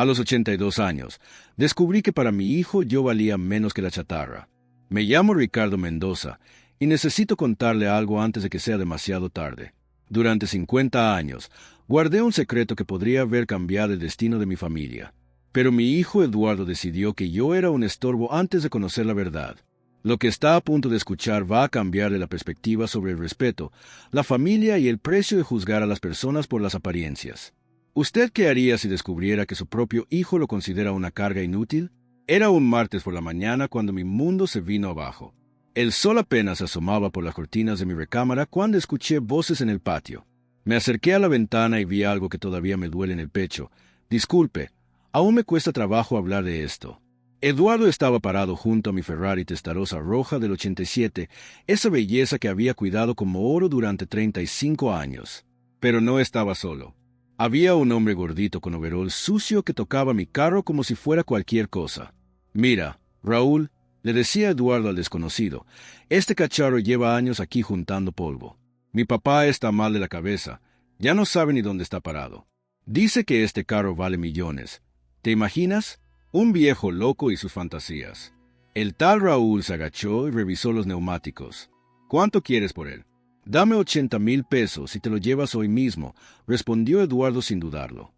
A los 82 años, descubrí que para mi hijo yo valía menos que la chatarra. Me llamo Ricardo Mendoza y necesito contarle algo antes de que sea demasiado tarde. Durante 50 años, guardé un secreto que podría haber cambiado el destino de mi familia. Pero mi hijo Eduardo decidió que yo era un estorbo antes de conocer la verdad. Lo que está a punto de escuchar va a cambiarle la perspectiva sobre el respeto, la familia y el precio de juzgar a las personas por las apariencias. ¿Usted qué haría si descubriera que su propio hijo lo considera una carga inútil? Era un martes por la mañana cuando mi mundo se vino abajo. El sol apenas asomaba por las cortinas de mi recámara cuando escuché voces en el patio. Me acerqué a la ventana y vi algo que todavía me duele en el pecho. Disculpe, aún me cuesta trabajo hablar de esto. Eduardo estaba parado junto a mi Ferrari Testarossa roja del 87, esa belleza que había cuidado como oro durante 35 años. Pero no estaba solo. Había un hombre gordito con overol sucio que tocaba mi carro como si fuera cualquier cosa. Mira, Raúl, le decía Eduardo al desconocido, este cacharro lleva años aquí juntando polvo. Mi papá está mal de la cabeza, ya no sabe ni dónde está parado. Dice que este carro vale millones. ¿Te imaginas? Un viejo loco y sus fantasías. El tal Raúl se agachó y revisó los neumáticos. ¿Cuánto quieres por él? Dame 80,000 pesos y te lo llevas hoy mismo, respondió Eduardo sin dudarlo.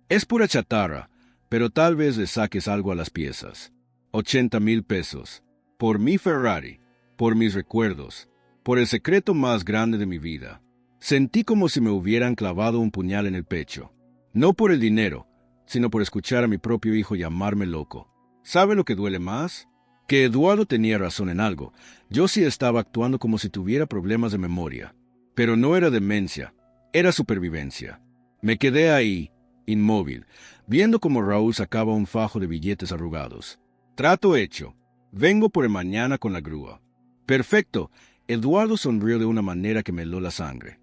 Es pura chatarra, pero tal vez le saques algo a las piezas. 80,000 pesos. Por mi Ferrari, por mis recuerdos, por el secreto más grande de mi vida. Sentí como si me hubieran clavado un puñal en el pecho. No por el dinero, sino por escuchar a mi propio hijo llamarme loco. ¿Sabe lo que duele más? Que Eduardo tenía razón en algo. Yo sí estaba actuando como si tuviera problemas de memoria. Pero no era demencia, era supervivencia. Me quedé ahí, inmóvil, viendo cómo Raúl sacaba un fajo de billetes arrugados. Trato hecho. Vengo por el mañana con la grúa. Perfecto. Eduardo sonrió de una manera que me heló la sangre.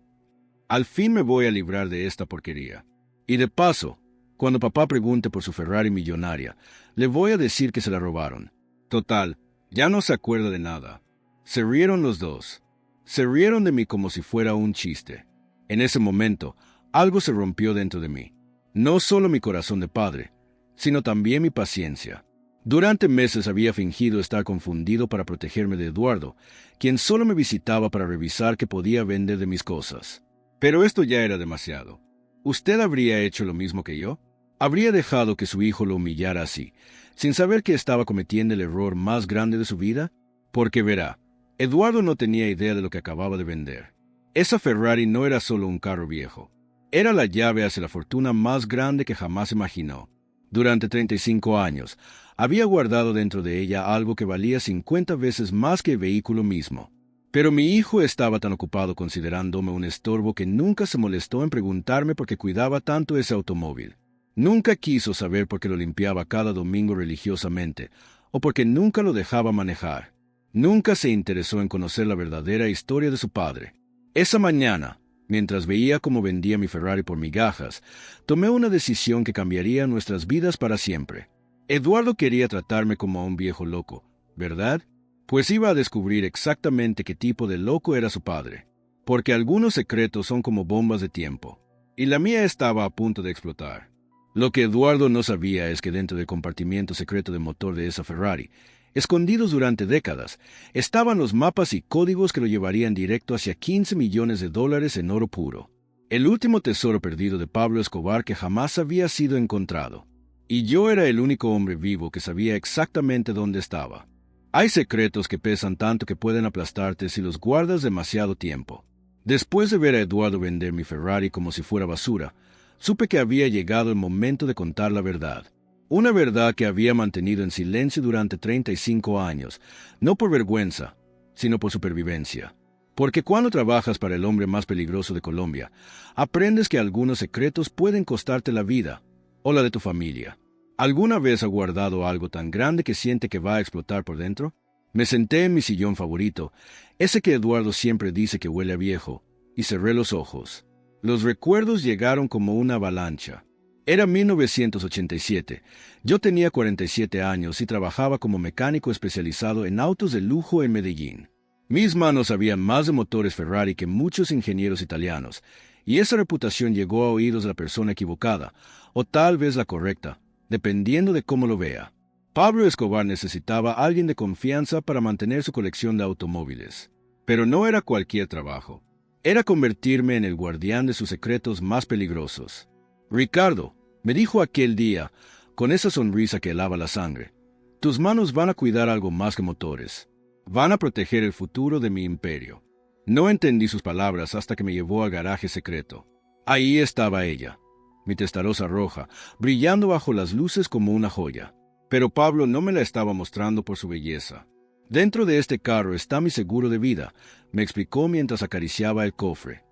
Al fin me voy a librar de esta porquería. Y de paso, cuando papá pregunte por su Ferrari millonaria, le voy a decir que se la robaron. Total, ya no se acuerda de nada. Se rieron los dos. Se rieron de mí como si fuera un chiste. En ese momento, algo se rompió dentro de mí. No solo mi corazón de padre, sino también mi paciencia. Durante meses había fingido estar confundido para protegerme de Eduardo, quien solo me visitaba para revisar qué podía vender de mis cosas. Pero esto ya era demasiado. ¿Usted habría hecho lo mismo que yo? ¿Habría dejado que su hijo lo humillara así, sin saber que estaba cometiendo el error más grande de su vida? Porque verá, Eduardo no tenía idea de lo que acababa de vender. Esa Ferrari no era solo un carro viejo. Era la llave hacia la fortuna más grande que jamás imaginó. Durante 35 años, había guardado dentro de ella algo que valía 50 veces más que el vehículo mismo. Pero mi hijo estaba tan ocupado considerándome un estorbo que nunca se molestó en preguntarme por qué cuidaba tanto ese automóvil. Nunca quiso saber por qué lo limpiaba cada domingo religiosamente, o porque nunca lo dejaba manejar. Nunca se interesó en conocer la verdadera historia de su padre. Esa mañana, mientras veía cómo vendía mi Ferrari por migajas, tomé una decisión que cambiaría nuestras vidas para siempre. Eduardo quería tratarme como a un viejo loco, ¿verdad? Pues iba a descubrir exactamente qué tipo de loco era su padre. Porque algunos secretos son como bombas de tiempo, y la mía estaba a punto de explotar. Lo que Eduardo no sabía es que dentro del compartimiento secreto de motor de esa Ferrari, escondidos durante décadas, estaban los mapas y códigos que lo llevarían directo hacia 15 millones de dólares en oro puro. El último tesoro perdido de Pablo Escobar que jamás había sido encontrado. Y yo era el único hombre vivo que sabía exactamente dónde estaba. Hay secretos que pesan tanto que pueden aplastarte si los guardas demasiado tiempo. Después de ver a Eduardo vender mi Ferrari como si fuera basura, supe que había llegado el momento de contar la verdad. Una verdad que había mantenido en silencio durante 35 años, no por vergüenza, sino por supervivencia. Porque cuando trabajas para el hombre más peligroso de Colombia, aprendes que algunos secretos pueden costarte la vida, o la de tu familia. ¿Alguna vez ha guardado algo tan grande que siente que va a explotar por dentro? Me senté en mi sillón favorito, ese que Eduardo siempre dice que huele a viejo, y cerré los ojos. Los recuerdos llegaron como una avalancha. Era 1987. Yo tenía 47 años y trabajaba como mecánico especializado en autos de lujo en Medellín. Mis manos sabían más de motores Ferrari que muchos ingenieros italianos, y esa reputación llegó a oídos de la persona equivocada, o tal vez la correcta, dependiendo de cómo lo vea. Pablo Escobar necesitaba a alguien de confianza para mantener su colección de automóviles. Pero no era cualquier trabajo. Era convertirme en el guardián de sus secretos más peligrosos. Ricardo, me dijo aquel día, con esa sonrisa que helaba la sangre, tus manos van a cuidar algo más que motores. Van a proteger el futuro de mi imperio. No entendí sus palabras hasta que me llevó al garaje secreto. Ahí estaba ella, mi testarossa roja, brillando bajo las luces como una joya. Pero Pablo no me la estaba mostrando por su belleza. Dentro de este carro está mi seguro de vida, me explicó mientras acariciaba el cofre.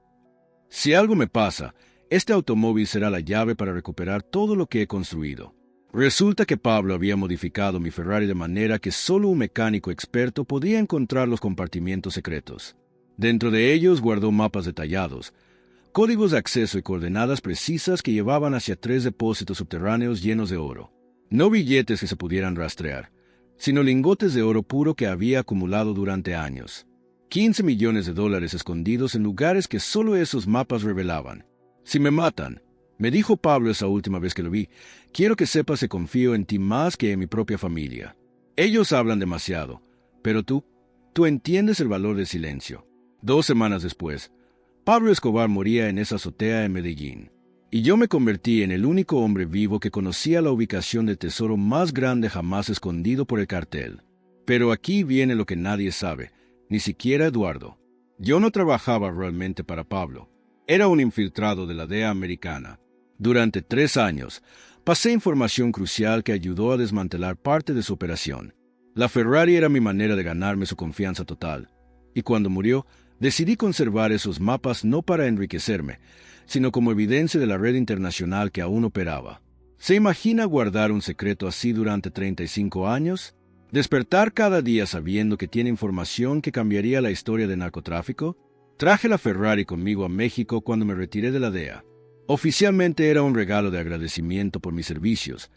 Si algo me pasa, este automóvil será la llave para recuperar todo lo que he construido. Resulta que Pablo había modificado mi Ferrari de manera que solo un mecánico experto podía encontrar los compartimientos secretos. Dentro de ellos guardó mapas detallados, códigos de acceso y coordenadas precisas que llevaban hacia 3 depósitos subterráneos llenos de oro. No billetes que se pudieran rastrear, sino lingotes de oro puro que había acumulado durante años. 15 millones de dólares escondidos en lugares que solo esos mapas revelaban. Si me matan, me dijo Pablo esa última vez que lo vi, quiero que sepas que confío en ti más que en mi propia familia. Ellos hablan demasiado, pero tú entiendes el valor del silencio. 2 semanas después, Pablo Escobar moría en esa azotea en Medellín. Y yo me convertí en el único hombre vivo que conocía la ubicación del tesoro más grande jamás escondido por el cartel. Pero aquí viene lo que nadie sabe, ni siquiera Eduardo. Yo no trabajaba realmente para Pablo. Era un infiltrado de la DEA americana. Durante 3 años, pasé información crucial que ayudó a desmantelar parte de su operación. La Ferrari era mi manera de ganarme su confianza total. Y cuando murió, decidí conservar esos mapas no para enriquecerme, sino como evidencia de la red internacional que aún operaba. ¿Se imagina guardar un secreto así durante 35 años? ¿Despertar cada día sabiendo que tiene información que cambiaría la historia del narcotráfico? Traje la Ferrari conmigo a México cuando me retiré de la DEA. Oficialmente era un regalo de agradecimiento por mis servicios,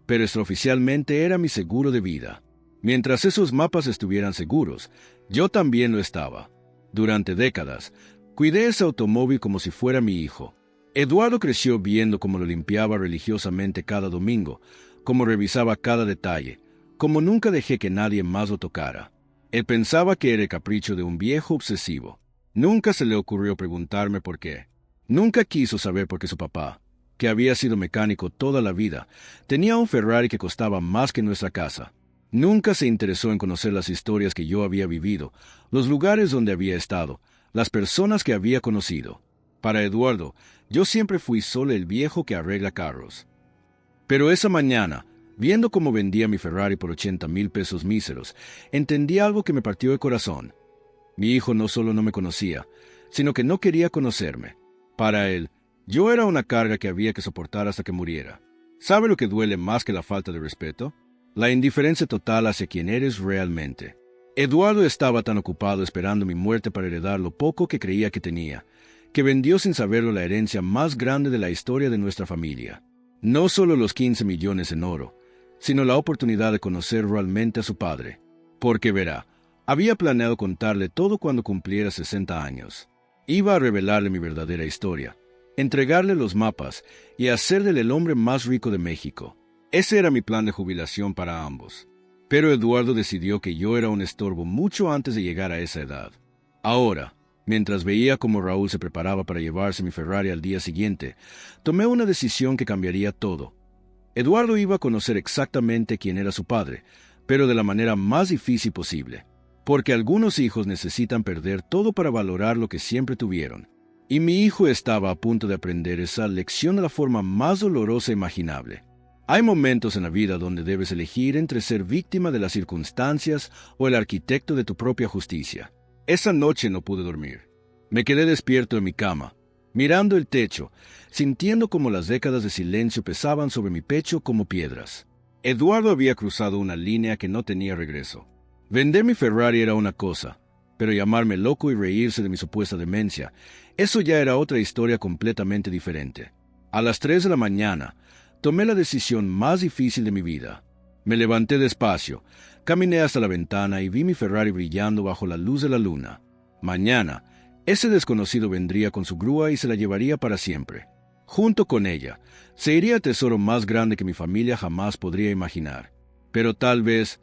pero extraoficialmente era mi seguro de vida. Mientras esos mapas estuvieran seguros, yo también lo estaba. Durante décadas, cuidé ese automóvil como si fuera mi hijo. Eduardo creció viendo cómo lo limpiaba religiosamente cada domingo, cómo revisaba cada detalle, cómo nunca dejé que nadie más lo tocara. Él pensaba que era el capricho de un viejo obsesivo. Nunca se le ocurrió preguntarme por qué. Nunca quiso saber por qué su papá, que había sido mecánico toda la vida, tenía un Ferrari que costaba más que nuestra casa. Nunca se interesó en conocer las historias que yo había vivido, los lugares donde había estado, las personas que había conocido. Para Eduardo, yo siempre fui solo el viejo que arregla carros. Pero esa mañana, viendo cómo vendía mi Ferrari por 80,000 pesos míseros, entendí algo que me partió el corazón. Mi hijo no solo no me conocía, sino que no quería conocerme. Para él, yo era una carga que había que soportar hasta que muriera. ¿Sabe lo que duele más que la falta de respeto? La indiferencia total hacia quien eres realmente. Eduardo estaba tan ocupado esperando mi muerte para heredar lo poco que creía que tenía, que vendió sin saberlo la herencia más grande de la historia de nuestra familia. No solo los 15 millones en oro, sino la oportunidad de conocer realmente a su padre. Porque verá, había planeado contarle todo cuando cumpliera 60 años. Iba a revelarle mi verdadera historia, entregarle los mapas y hacerle el hombre más rico de México. Ese era mi plan de jubilación para ambos. Pero Eduardo decidió que yo era un estorbo mucho antes de llegar a esa edad. Ahora, mientras veía cómo Raúl se preparaba para llevarse mi Ferrari al día siguiente, tomé una decisión que cambiaría todo. Eduardo iba a conocer exactamente quién era su padre, pero de la manera más difícil posible. Porque algunos hijos necesitan perder todo para valorar lo que siempre tuvieron. Y mi hijo estaba a punto de aprender esa lección de la forma más dolorosa imaginable. Hay momentos en la vida donde debes elegir entre ser víctima de las circunstancias o el arquitecto de tu propia justicia. Esa noche no pude dormir. Me quedé despierto en mi cama, mirando el techo, sintiendo como las décadas de silencio pesaban sobre mi pecho como piedras. Eduardo había cruzado una línea que no tenía regreso. Vender mi Ferrari era una cosa, pero llamarme loco y reírse de mi supuesta demencia, eso ya era otra historia completamente diferente. A las 3 de la mañana, tomé la decisión más difícil de mi vida. Me levanté despacio, caminé hasta la ventana y vi mi Ferrari brillando bajo la luz de la luna. Mañana, ese desconocido vendría con su grúa y se la llevaría para siempre. Junto con ella, se iría el tesoro más grande que mi familia jamás podría imaginar. Pero tal vez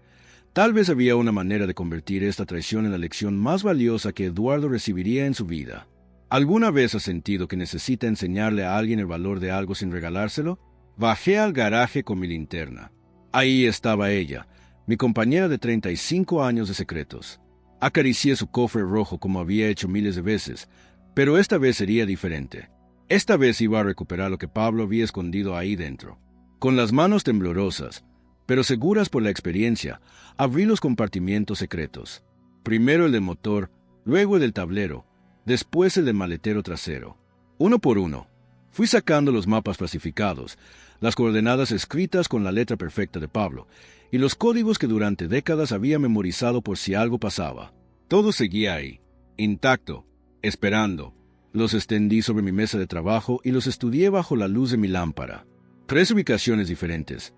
había una manera de convertir esta traición en la lección más valiosa que Eduardo recibiría en su vida. ¿Alguna vez has sentido que necesita enseñarle a alguien el valor de algo sin regalárselo? Bajé al garaje con mi linterna. Ahí estaba ella, mi compañera de 35 años de secretos. Acaricié su cofre rojo como había hecho miles de veces, pero esta vez sería diferente. Esta vez iba a recuperar lo que Pablo había escondido ahí dentro. Con las manos temblorosas, pero seguras por la experiencia, abrí los compartimientos secretos. Primero el del motor, luego el del tablero, después el del maletero trasero. Uno por uno, fui sacando los mapas clasificados, las coordenadas escritas con la letra perfecta de Pablo, y los códigos que durante décadas había memorizado por si algo pasaba. Todo seguía ahí, intacto, esperando. Los extendí sobre mi mesa de trabajo y los estudié bajo la luz de mi lámpara. 3 ubicaciones diferentes.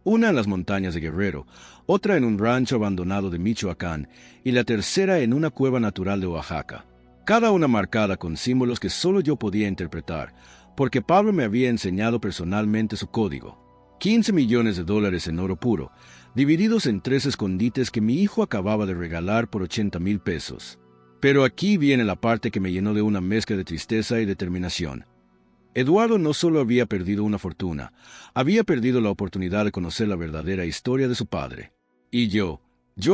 Una en las montañas de Guerrero, otra en un rancho abandonado de Michoacán y la tercera en una cueva natural de Oaxaca. Cada una marcada con símbolos que solo yo podía interpretar, porque Pablo me había enseñado personalmente su código. $15 millones en oro puro, divididos en 3 escondites que mi hijo acababa de regalar por $80,000. Pero aquí viene la parte que me llenó de una mezcla de tristeza y determinación. Eduardo no solo había perdido una fortuna, había perdido la oportunidad de conocer la verdadera historia de su padre. Y yo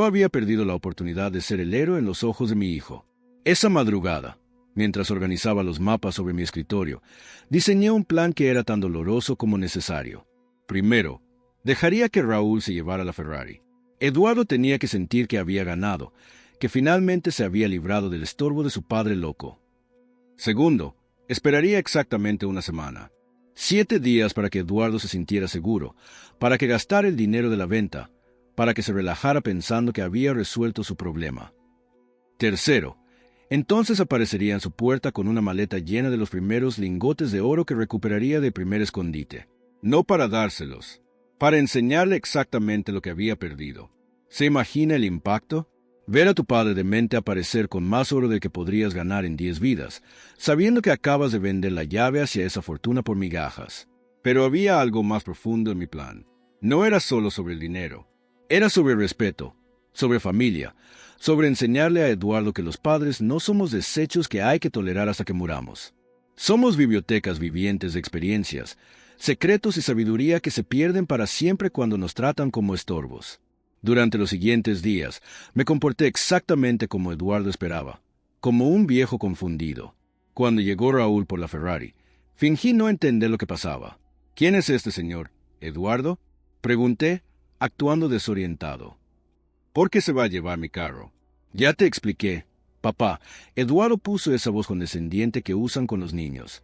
había perdido la oportunidad de ser el héroe en los ojos de mi hijo. Esa madrugada, mientras organizaba los mapas sobre mi escritorio, diseñé un plan que era tan doloroso como necesario. Primero, dejaría que Raúl se llevara la Ferrari. Eduardo tenía que sentir que había ganado, que finalmente se había librado del estorbo de su padre loco. Segundo, esperaría exactamente una semana. 7 días para que Eduardo se sintiera seguro, para que gastara el dinero de la venta, para que se relajara pensando que había resuelto su problema. Tercero, entonces aparecería en su puerta con una maleta llena de los primeros lingotes de oro que recuperaría del primer escondite. No para dárselos, para enseñarle exactamente lo que había perdido. ¿Se imagina el impacto? Ver a tu padre demente aparecer con más oro del que podrías ganar en 10 vidas, sabiendo que acabas de vender la llave hacia esa fortuna por migajas. Pero había algo más profundo en mi plan. No era solo sobre el dinero. Era sobre respeto, sobre familia, sobre enseñarle a Eduardo que los padres no somos desechos que hay que tolerar hasta que muramos. Somos bibliotecas vivientes de experiencias, secretos y sabiduría que se pierden para siempre cuando nos tratan como estorbos. Durante los siguientes días, me comporté exactamente como Eduardo esperaba, como un viejo confundido. Cuando llegó Raúl por la Ferrari, fingí no entender lo que pasaba. ¿Quién es este señor? ¿Eduardo? Pregunté, actuando desorientado. ¿Por qué se va a llevar mi carro? Ya te expliqué. Papá, Eduardo puso esa voz condescendiente que usan con los niños.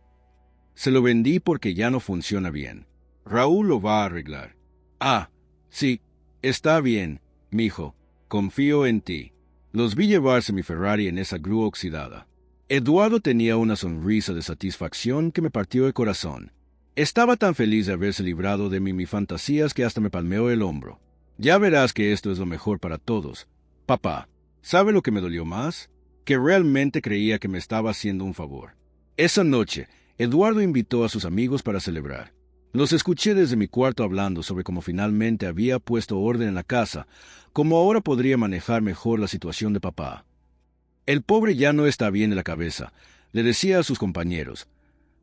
Se lo vendí porque ya no funciona bien. Raúl lo va a arreglar. Ah, sí. Está bien, mijo. Confío en ti. Los vi llevarse mi Ferrari en esa grúa oxidada. Eduardo tenía una sonrisa de satisfacción que me partió el corazón. Estaba tan feliz de haberse librado de mis fantasías que hasta me palmeó el hombro. Ya verás que esto es lo mejor para todos. Papá, ¿sabe lo que me dolió más? Que realmente creía que me estaba haciendo un favor. Esa noche, Eduardo invitó a sus amigos para celebrar. Los escuché desde mi cuarto hablando sobre cómo finalmente había puesto orden en la casa, cómo ahora podría manejar mejor la situación de papá. El pobre ya no está bien de la cabeza, le decía a sus compañeros,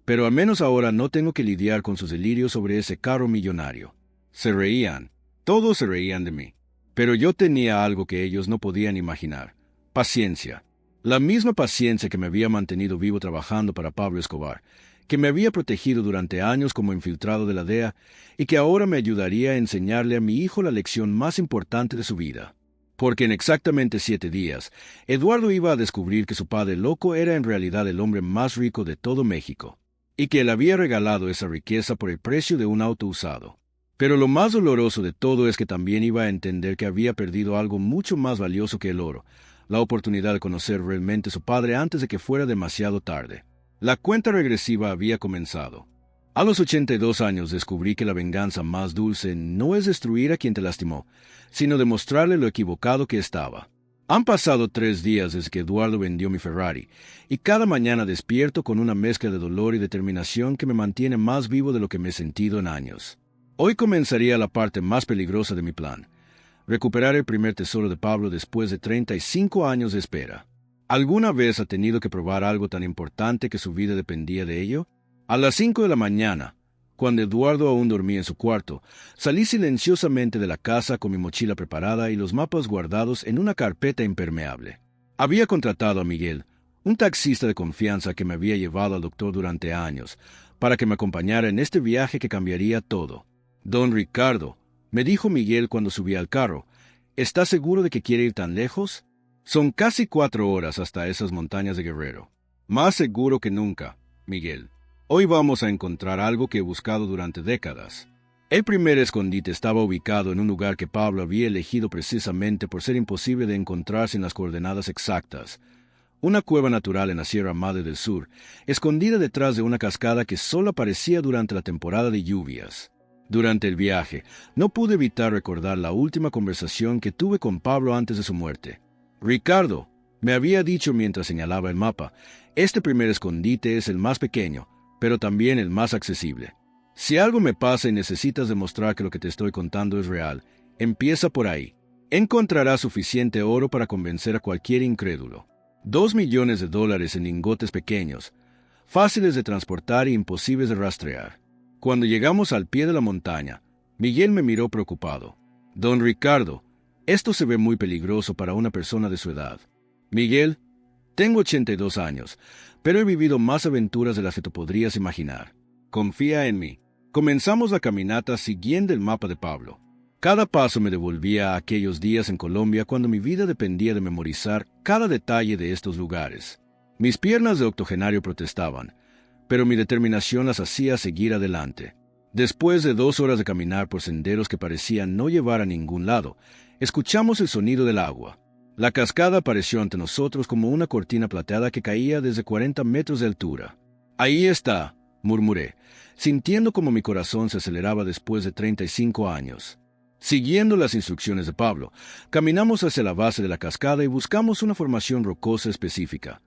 pero al menos ahora no tengo que lidiar con sus delirios sobre ese carro millonario. Se reían, todos se reían de mí, pero yo tenía algo que ellos no podían imaginar: paciencia. La misma paciencia que me había mantenido vivo trabajando para Pablo Escobar, que me había protegido durante años como infiltrado de la DEA y que ahora me ayudaría a enseñarle a mi hijo la lección más importante de su vida. Porque en exactamente 7 días, Eduardo iba a descubrir que su padre loco era en realidad el hombre más rico de todo México, y que él había regalado esa riqueza por el precio de un auto usado. Pero lo más doloroso de todo es que también iba a entender que había perdido algo mucho más valioso que el oro, la oportunidad de conocer realmente a su padre antes de que fuera demasiado tarde. La cuenta regresiva había comenzado. A los 82 años descubrí que la venganza más dulce no es destruir a quien te lastimó, sino demostrarle lo equivocado que estaba. Han pasado 3 días desde que Eduardo vendió mi Ferrari, y cada mañana despierto con una mezcla de dolor y determinación que me mantiene más vivo de lo que me he sentido en años. Hoy comenzaría la parte más peligrosa de mi plan: recuperar el primer tesoro de Pablo después de 35 años de espera. ¿Alguna vez ha tenido que probar algo tan importante que su vida dependía de ello? A las 5 de la mañana, cuando Eduardo aún dormía en su cuarto, salí silenciosamente de la casa con mi mochila preparada y los mapas guardados en una carpeta impermeable. Había contratado a Miguel, un taxista de confianza que me había llevado al doctor durante años, para que me acompañara en este viaje que cambiaría todo. «Don Ricardo», me dijo Miguel cuando subí al carro, «¿está seguro de que quiere ir tan lejos? Son casi 4 horas hasta esas montañas de Guerrero». «Más seguro que nunca, Miguel. Hoy vamos a encontrar algo que he buscado durante décadas». El primer escondite estaba ubicado en un lugar que Pablo había elegido precisamente por ser imposible de encontrar sin las coordenadas exactas. Una cueva natural en la Sierra Madre del Sur, escondida detrás de una cascada que solo aparecía durante la temporada de lluvias. Durante el viaje, no pude evitar recordar la última conversación que tuve con Pablo antes de su muerte. «Ricardo», me había dicho mientras señalaba el mapa, «este primer escondite es el más pequeño, pero también el más accesible. Si algo me pasa y necesitas demostrar que lo que te estoy contando es real, empieza por ahí. Encontrarás suficiente oro para convencer a cualquier incrédulo. $2 millones en lingotes pequeños, fáciles de transportar e imposibles de rastrear». Cuando llegamos al pie de la montaña, Miguel me miró preocupado. «Don Ricardo, esto se ve muy peligroso para una persona de su edad». «Miguel, tengo 82 años, pero he vivido más aventuras de las que tú podrías imaginar. Confía en mí». Comenzamos la caminata siguiendo el mapa de Pablo. Cada paso me devolvía a aquellos días en Colombia cuando mi vida dependía de memorizar cada detalle de estos lugares. Mis piernas de octogenario protestaban, pero mi determinación las hacía seguir adelante. Después de 2 horas de caminar por senderos que parecían no llevar a ningún lado, escuchamos el sonido del agua. La cascada apareció ante nosotros como una cortina plateada que caía desde 40 metros de altura. «Ahí está», murmuré, sintiendo como mi corazón se aceleraba después de 35 años. Siguiendo las instrucciones de Pablo, caminamos hacia la base de la cascada y buscamos una formación rocosa específica.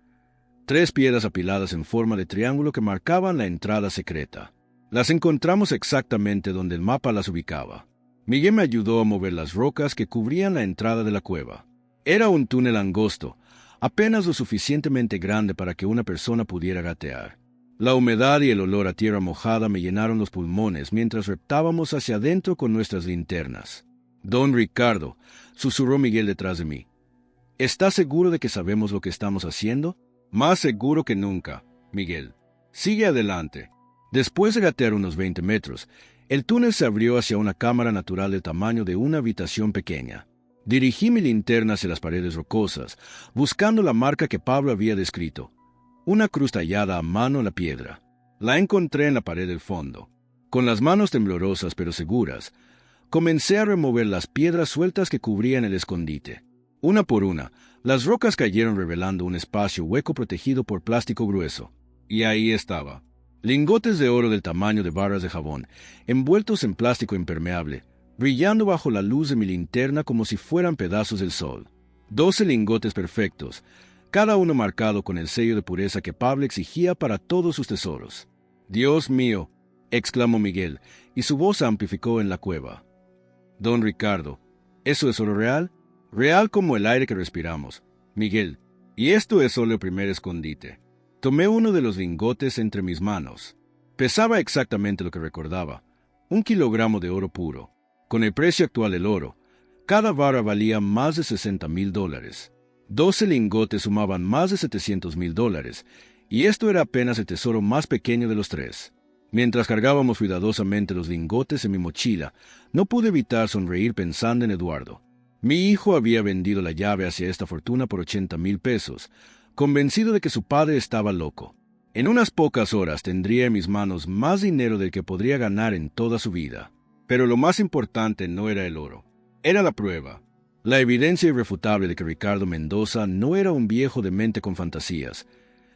3 piedras apiladas en forma de triángulo que marcaban la entrada secreta. Las encontramos exactamente donde el mapa las ubicaba. Miguel me ayudó a mover las rocas que cubrían la entrada de la cueva. Era un túnel angosto, apenas lo suficientemente grande para que una persona pudiera gatear. La humedad y el olor a tierra mojada me llenaron los pulmones mientras reptábamos hacia adentro con nuestras linternas. «Don Ricardo», susurró Miguel detrás de mí, «¿está seguro de que sabemos lo que estamos haciendo?» «Más seguro que nunca, Miguel. Sigue adelante». Después de gatear unos 20 metros, el túnel se abrió hacia una cámara natural del tamaño de una habitación pequeña. Dirigí mi linterna hacia las paredes rocosas, buscando la marca que Pablo había descrito. Una cruz tallada a mano en la piedra. La encontré en la pared del fondo. Con las manos temblorosas pero seguras, comencé a remover las piedras sueltas que cubrían el escondite. Una por una, las rocas cayeron revelando un espacio hueco protegido por plástico grueso. Y ahí estaba. Lingotes de oro del tamaño de barras de jabón, envueltos en plástico impermeable, brillando bajo la luz de mi linterna como si fueran pedazos del sol. 12 lingotes perfectos, cada uno marcado con el sello de pureza que Pablo exigía para todos sus tesoros. «Dios mío», exclamó Miguel, y su voz se amplificó en la cueva. «Don Ricardo, ¿eso es oro real?» «Real como el aire que respiramos, Miguel, y esto es solo el primer escondite». Tomé uno de los lingotes entre mis manos. Pesaba exactamente lo que recordaba, 1 kilogramo de oro puro. Con el precio actual del oro, cada vara valía más de $60,000. 12 lingotes sumaban más de $700,000, y esto era apenas el tesoro más pequeño de los 3. Mientras cargábamos cuidadosamente los lingotes en mi mochila, no pude evitar sonreír pensando en Eduardo. Mi hijo había vendido la llave hacia esta fortuna por $80,000, convencido de que su padre estaba loco. En unas pocas horas tendría en mis manos más dinero del que podría ganar en toda su vida. Pero lo más importante no era el oro, era la prueba. La evidencia irrefutable de que Ricardo Mendoza no era un viejo demente con fantasías,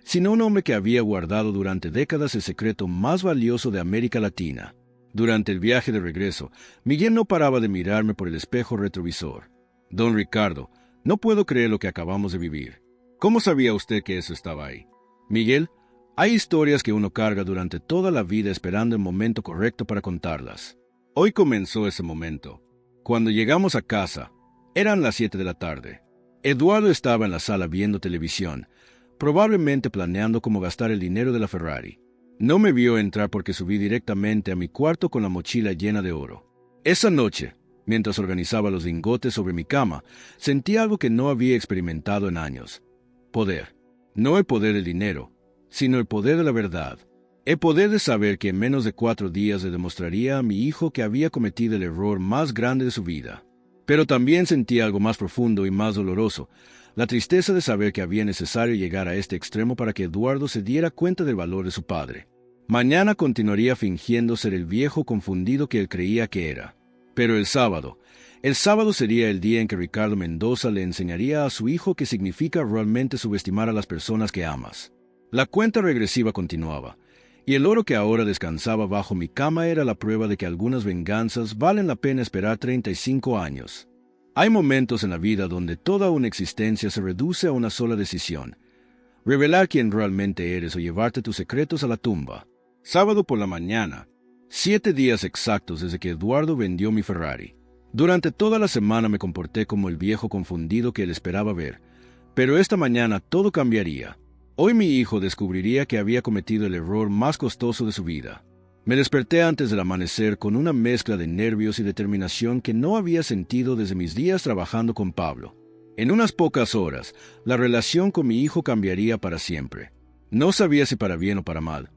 sino un hombre que había guardado durante décadas el secreto más valioso de América Latina. Durante el viaje de regreso, Miguel no paraba de mirarme por el espejo retrovisor. «Don Ricardo, No puedo creer lo que acabamos de vivir. ¿Cómo sabía usted que eso estaba ahí? Miguel, hay historias que uno carga durante toda la vida esperando el momento correcto para contarlas. Hoy comenzó ese momento. Cuando llegamos a casa, eran las 7 de la tarde. Eduardo estaba en la sala viendo televisión, probablemente planeando cómo gastar el dinero de la Ferrari. No me vio entrar porque subí directamente a mi cuarto con la mochila llena de oro. Esa noche, mientras organizaba los lingotes sobre mi cama, sentí algo que no había experimentado en años. Poder. No el poder del dinero, sino el poder de la verdad. El poder de saber que en menos de 4 días le demostraría a mi hijo que había cometido el error más grande de su vida. Pero también sentí algo más profundo y más doloroso, la tristeza de saber que había necesario llegar a este extremo para que Eduardo se diera cuenta del valor de su padre. Mañana continuaría fingiendo ser el viejo confundido que él creía que era. Pero el sábado sería el día en que Ricardo Mendoza le enseñaría a su hijo qué significa realmente subestimar a las personas que amas. La cuenta regresiva continuaba, y el oro que ahora descansaba bajo mi cama era la prueba de que algunas venganzas valen la pena esperar 35 años. Hay momentos en la vida donde toda una existencia se reduce a una sola decisión: revelar quién realmente eres o llevarte tus secretos a la tumba. Sábado por la mañana, 7 días exactos desde que Eduardo vendió mi Ferrari. Durante toda la semana me comporté como el viejo confundido que él esperaba ver, pero esta mañana todo cambiaría. Hoy mi hijo descubriría que había cometido el error más costoso de su vida. Me desperté antes del amanecer con una mezcla de nervios y determinación que no había sentido desde mis días trabajando con Pablo. En unas pocas horas, la relación con mi hijo cambiaría para siempre. No sabía si para bien o para mal,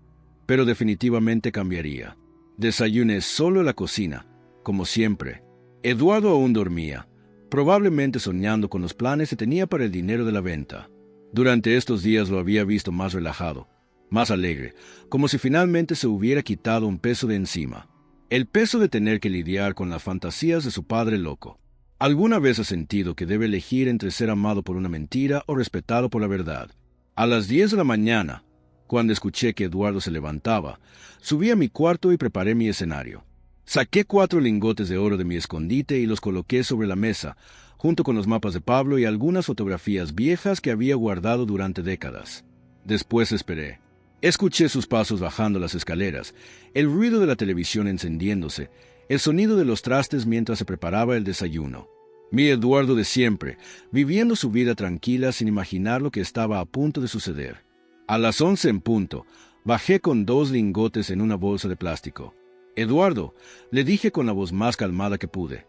pero definitivamente cambiaría. Desayuné solo en la cocina, como siempre. Eduardo aún dormía, probablemente soñando con los planes que tenía para el dinero de la venta. Durante estos días lo había visto más relajado, más alegre, como si finalmente se hubiera quitado un peso de encima. El peso de tener que lidiar con las fantasías de su padre loco. ¿Alguna vez ha sentido que debe elegir entre ser amado por una mentira o respetado por la verdad? A las 10 de la mañana, cuando escuché que Eduardo se levantaba, subí a mi cuarto y preparé mi escenario. Saqué 4 lingotes de oro de mi escondite y los coloqué sobre la mesa, junto con los mapas de Pablo y algunas fotografías viejas que había guardado durante décadas. Después esperé. Escuché sus pasos bajando las escaleras, el ruido de la televisión encendiéndose, el sonido de los trastes mientras se preparaba el desayuno. Mi Eduardo de siempre, viviendo su vida tranquila sin imaginar lo que estaba a punto de suceder. A las 11 en punto, bajé con 2 lingotes en una bolsa de plástico. Eduardo, le dije con la voz más calmada que pude,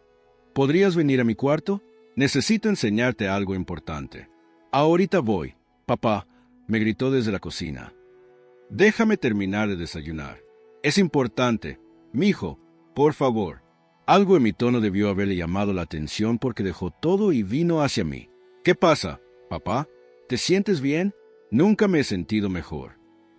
¿podrías venir a mi cuarto? Necesito enseñarte algo importante. Ahorita voy, papá, me gritó desde la cocina. Déjame terminar de desayunar. Es importante, mijo, por favor. Algo en mi tono debió haberle llamado la atención porque dejó todo y vino hacia mí. ¿Qué pasa, papá? ¿Te sientes bien? Nunca me he sentido mejor.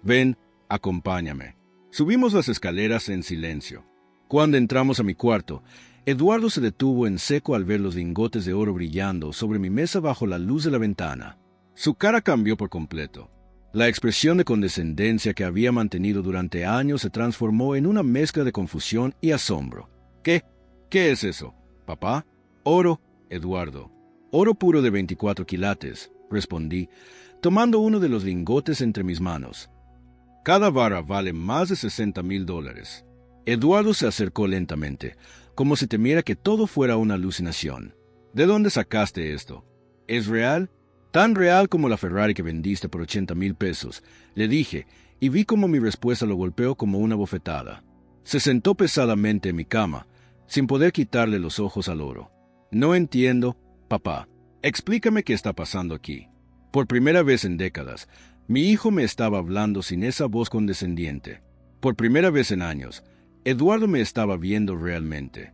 Ven, acompáñame. Subimos las escaleras en silencio. Cuando entramos a mi cuarto, Eduardo se detuvo en seco al ver los lingotes de oro brillando sobre mi mesa bajo la luz de la ventana. Su cara cambió por completo. La expresión de condescendencia que había mantenido durante años se transformó en una mezcla de confusión y asombro. ¿Qué es eso, papá? Oro, Eduardo. Oro puro de 24 quilates, respondí, tomando uno de los lingotes entre mis manos. Cada vara vale más de $60,000. Eduardo se acercó lentamente, como si temiera que todo fuera una alucinación. ¿De dónde sacaste esto? ¿Es real? Tan real como la Ferrari que vendiste por $80,000, le dije, y vi cómo mi respuesta lo golpeó como una bofetada. Se sentó pesadamente en mi cama, sin poder quitarle los ojos al oro. No entiendo, papá. Explícame qué está pasando aquí. Por primera vez en décadas, mi hijo me estaba hablando sin esa voz condescendiente. Por primera vez en años, Eduardo me estaba viendo realmente.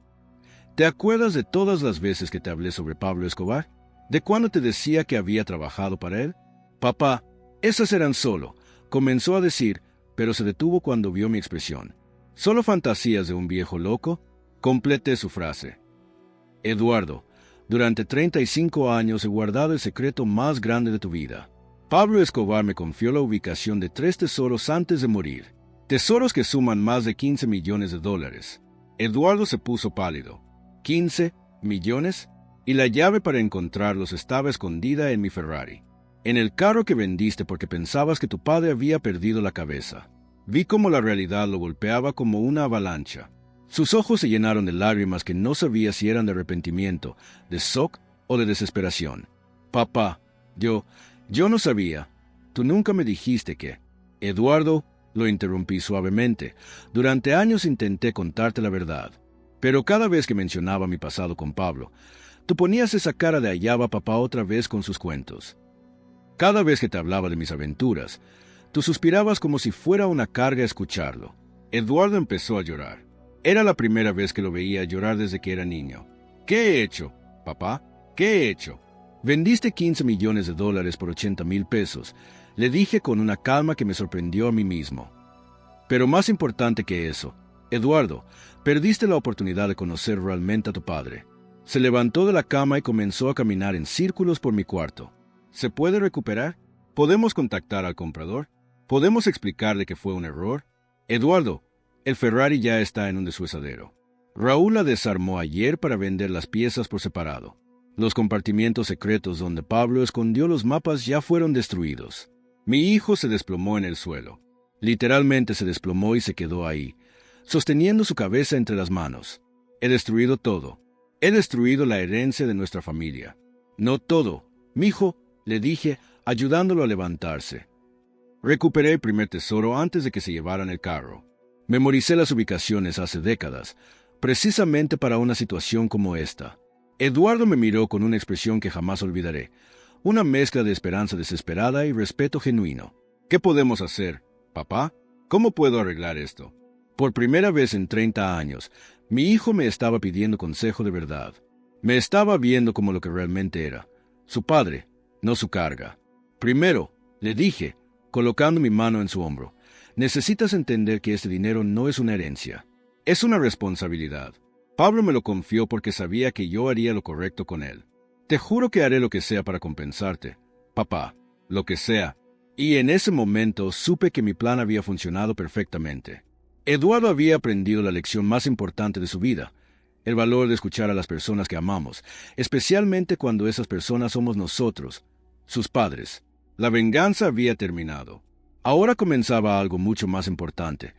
¿Te acuerdas de todas las veces que te hablé sobre Pablo Escobar? ¿De cuándo te decía que había trabajado para él? Papá, esas eran solo, comenzó a decir, pero se detuvo cuando vio mi expresión. ¿Solo fantasías de un viejo loco? Completé su frase. Eduardo, durante 35 años he guardado el secreto más grande de tu vida. Pablo Escobar me confió la ubicación de 3 tesoros antes de morir. Tesoros que suman más de $15 millones. Eduardo se puso pálido. ¿15 millones? y la llave para encontrarlos estaba escondida en mi Ferrari, en el carro que vendiste porque pensabas que tu padre había perdido la cabeza. Vi cómo la realidad lo golpeaba como una avalancha. Sus ojos se llenaron de lágrimas que no sabía si eran de arrepentimiento, de shock o de desesperación. Papá, yo no sabía. Tú nunca me dijiste que... Eduardo, lo interrumpí suavemente. Durante años intenté contarte la verdad. Pero cada vez que mencionaba mi pasado con Pablo, tú ponías esa cara de allá va papá otra vez con sus cuentos. Cada vez que te hablaba de mis aventuras, tú suspirabas como si fuera una carga escucharlo. Eduardo empezó a llorar. Era la primera vez que lo veía llorar desde que era niño. ¿Qué he hecho, papá? ¿Qué he hecho? Vendiste $15 millones por 80,000 pesos. Le dije con una calma que me sorprendió a mí mismo. Pero más importante que eso, Eduardo, perdiste la oportunidad de conocer realmente a tu padre. Se levantó de la cama y comenzó a caminar en círculos por mi cuarto. ¿Se puede recuperar? ¿Podemos contactar al comprador? ¿Podemos explicarle que fue un error? Eduardo, el Ferrari ya está en un deshuesadero. Raúl la desarmó ayer para vender las piezas por separado. Los compartimientos secretos donde Pablo escondió los mapas ya fueron destruidos. Mi hijo se desplomó en el suelo. Literalmente se desplomó y se quedó ahí, sosteniendo su cabeza entre las manos. He destruido todo. He destruido la herencia de nuestra familia. No todo, mijo, le dije, ayudándolo a levantarse. Recuperé el primer tesoro antes de que se llevaran el carro. Memoricé las ubicaciones hace décadas, precisamente para una situación como esta. Eduardo me miró con una expresión que jamás olvidaré, una mezcla de esperanza desesperada y respeto genuino. ¿Qué podemos hacer, papá? ¿Cómo puedo arreglar esto? Por primera vez en 30 años, mi hijo me estaba pidiendo consejo de verdad. Me estaba viendo como lo que realmente era, su padre, no su carga. Primero, le dije, colocando mi mano en su hombro, necesitas entender que este dinero no es una herencia. Es una responsabilidad. Pablo me lo confió porque sabía que yo haría lo correcto con él. Te juro que haré lo que sea para compensarte, papá, lo que sea. Y en ese momento supe que mi plan había funcionado perfectamente. Eduardo había aprendido la lección más importante de su vida, el valor de escuchar a las personas que amamos, especialmente cuando esas personas somos nosotros, sus padres. La venganza había terminado. Ahora comenzaba algo mucho más importante,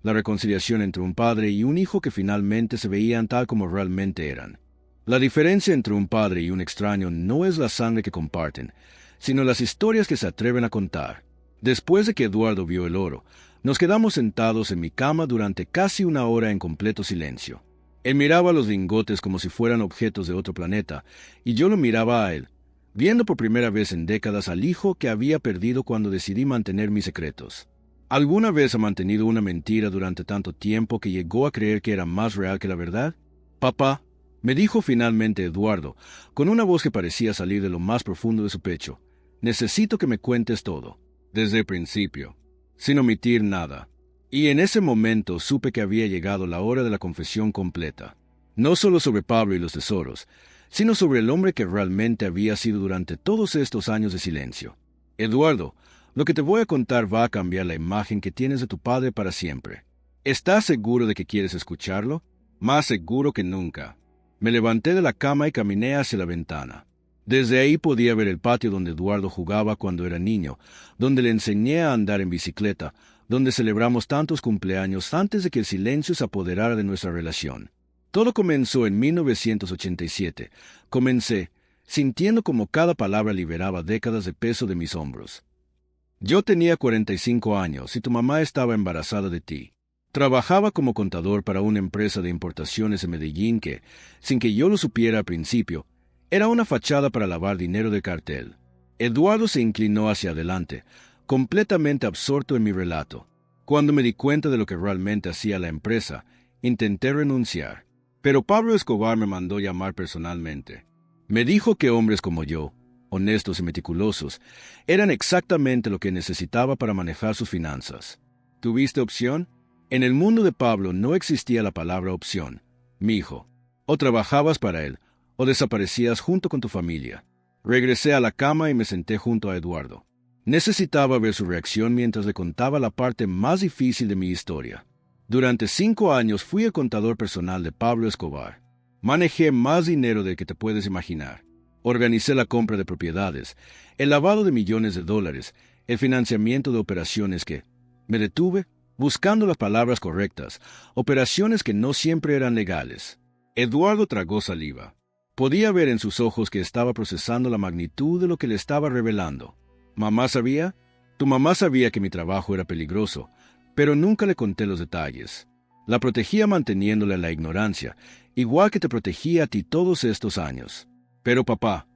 la reconciliación entre un padre y un hijo que finalmente se veían tal como realmente eran. La diferencia entre un padre y un extraño no es la sangre que comparten, sino las historias que se atreven a contar. Después de que Eduardo vio el oro, nos quedamos sentados en mi cama durante casi una hora en completo silencio. Él miraba los lingotes como si fueran objetos de otro planeta, y yo lo miraba a él, viendo por primera vez en décadas al hijo que había perdido cuando decidí mantener mis secretos. ¿Alguna vez ha mantenido una mentira durante tanto tiempo que llegó a creer que era más real que la verdad? Papá, me dijo finalmente Eduardo, con una voz que parecía salir de lo más profundo de su pecho, necesito que me cuentes todo, desde el principio, sin omitir nada. Y en ese momento supe que había llegado la hora de la confesión completa, no solo sobre Pablo y los tesoros, sino sobre el hombre que realmente había sido durante todos estos años de silencio. Eduardo, lo que te voy a contar va a cambiar la imagen que tienes de tu padre para siempre. ¿Estás seguro de que quieres escucharlo? Más seguro que nunca. Me levanté de la cama y caminé hacia la ventana. Desde ahí podía ver el patio donde Eduardo jugaba cuando era niño, donde le enseñé a andar en bicicleta, donde celebramos tantos cumpleaños antes de que el silencio se apoderara de nuestra relación. Todo comenzó en 1987. Comencé, sintiendo como cada palabra liberaba décadas de peso de mis hombros. Yo tenía 45 años y tu mamá estaba embarazada de ti. Trabajaba como contador para una empresa de importaciones en Medellín que, sin que yo lo supiera al principio, era una fachada para lavar dinero del cartel. Eduardo se inclinó hacia adelante, completamente absorto en mi relato. Cuando me di cuenta de lo que realmente hacía la empresa, intenté renunciar. Pero Pablo Escobar me mandó llamar personalmente. Me dijo que hombres como yo, honestos y meticulosos, eran exactamente lo que necesitaba para manejar sus finanzas. ¿Tuviste opción? En el mundo de Pablo no existía la palabra opción. Mijo, o trabajabas para él, o desaparecías junto con tu familia. Regresé a la cama y me senté junto a Eduardo. Necesitaba ver su reacción mientras le contaba la parte más difícil de mi historia. Durante 5 años fui el contador personal de Pablo Escobar. Manejé más dinero del que te puedes imaginar. Organicé la compra de propiedades, el lavado de millones de dólares, el financiamiento de operaciones que... Me detuve buscando las palabras correctas, operaciones que no siempre eran legales. Eduardo tragó saliva. Podía ver en sus ojos que estaba procesando la magnitud de lo que le estaba revelando. ¿Mamá sabía? Tu mamá sabía que mi trabajo era peligroso, pero nunca le conté los detalles. La protegía manteniéndola en la ignorancia, igual que te protegía a ti todos estos años. Pero papá,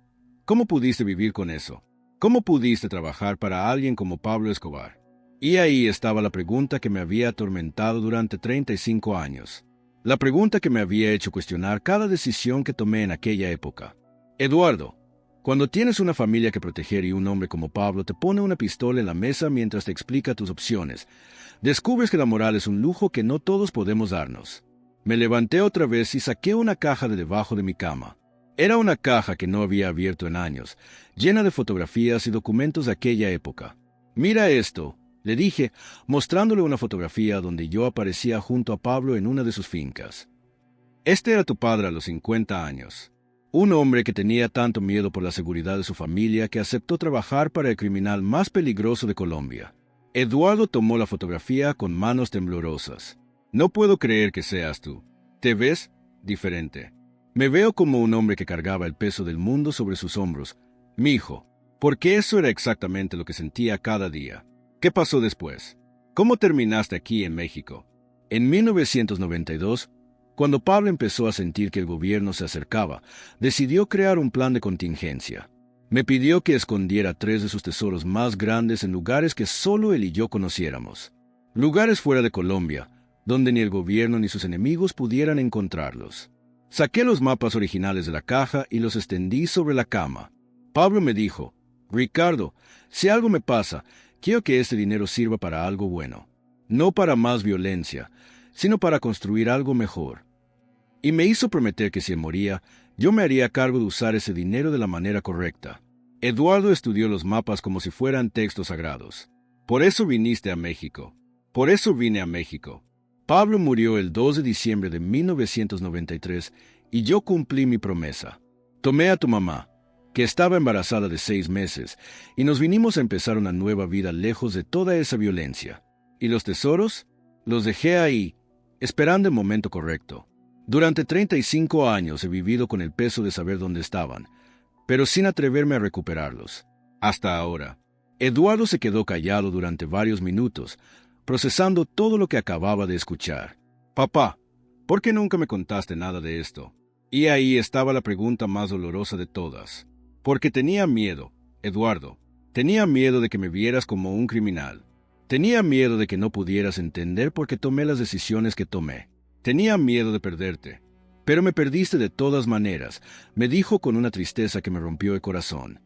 ¿cómo pudiste vivir con eso? ¿Cómo pudiste trabajar para alguien como Pablo Escobar? Y ahí estaba la pregunta que me había atormentado durante 35 años. La pregunta que me había hecho cuestionar cada decisión que tomé en aquella época. Eduardo, cuando tienes una familia que proteger y un hombre como Pablo te pone una pistola en la mesa mientras te explica tus opciones, descubres que la moral es un lujo que no todos podemos darnos. Me levanté otra vez y saqué una caja de debajo de mi cama. Era una caja que no había abierto en años, llena de fotografías y documentos de aquella época. Mira esto, le dije, mostrándole una fotografía donde yo aparecía junto a Pablo en una de sus fincas. Este era tu padre a los 50 años. Un hombre que tenía tanto miedo por la seguridad de su familia que aceptó trabajar para el criminal más peligroso de Colombia. Eduardo tomó la fotografía con manos temblorosas. No puedo creer que seas tú. ¿Te ves diferente? Me veo como un hombre que cargaba el peso del mundo sobre sus hombros. Mi hijo, porque eso era exactamente lo que sentía cada día. ¿Qué pasó después? ¿Cómo terminaste aquí en México? En 1992, cuando Pablo empezó a sentir que el gobierno se acercaba, decidió crear un plan de contingencia. Me pidió que escondiera 3 de sus tesoros más grandes en lugares que solo él y yo conociéramos. Lugares fuera de Colombia, donde ni el gobierno ni sus enemigos pudieran encontrarlos. Saqué los mapas originales de la caja y los extendí sobre la cama. Pablo me dijo, Ricardo, si algo me pasa, quiero que este dinero sirva para algo bueno, no para más violencia, sino para construir algo mejor. Y me hizo prometer que si él moría, yo me haría cargo de usar ese dinero de la manera correcta. Eduardo estudió los mapas como si fueran textos sagrados. Por eso viniste a México. Por eso vine a México. Pablo murió el 2 de diciembre de 1993 y yo cumplí mi promesa. Tomé a tu mamá, que estaba embarazada de 6 meses, y nos vinimos a empezar una nueva vida lejos de toda esa violencia. ¿Y los tesoros? Los dejé ahí, esperando el momento correcto. Durante 35 años he vivido con el peso de saber dónde estaban, pero sin atreverme a recuperarlos. Hasta ahora. Eduardo se quedó callado durante varios minutos, procesando todo lo que acababa de escuchar. Papá, ¿por qué nunca me contaste nada de esto? Y ahí estaba la pregunta más dolorosa de todas. Porque tenía miedo, Eduardo. Tenía miedo de que me vieras como un criminal. Tenía miedo de que no pudieras entender por qué tomé las decisiones que tomé. Tenía miedo de perderte. Pero me perdiste de todas maneras, me dijo con una tristeza que me rompió el corazón.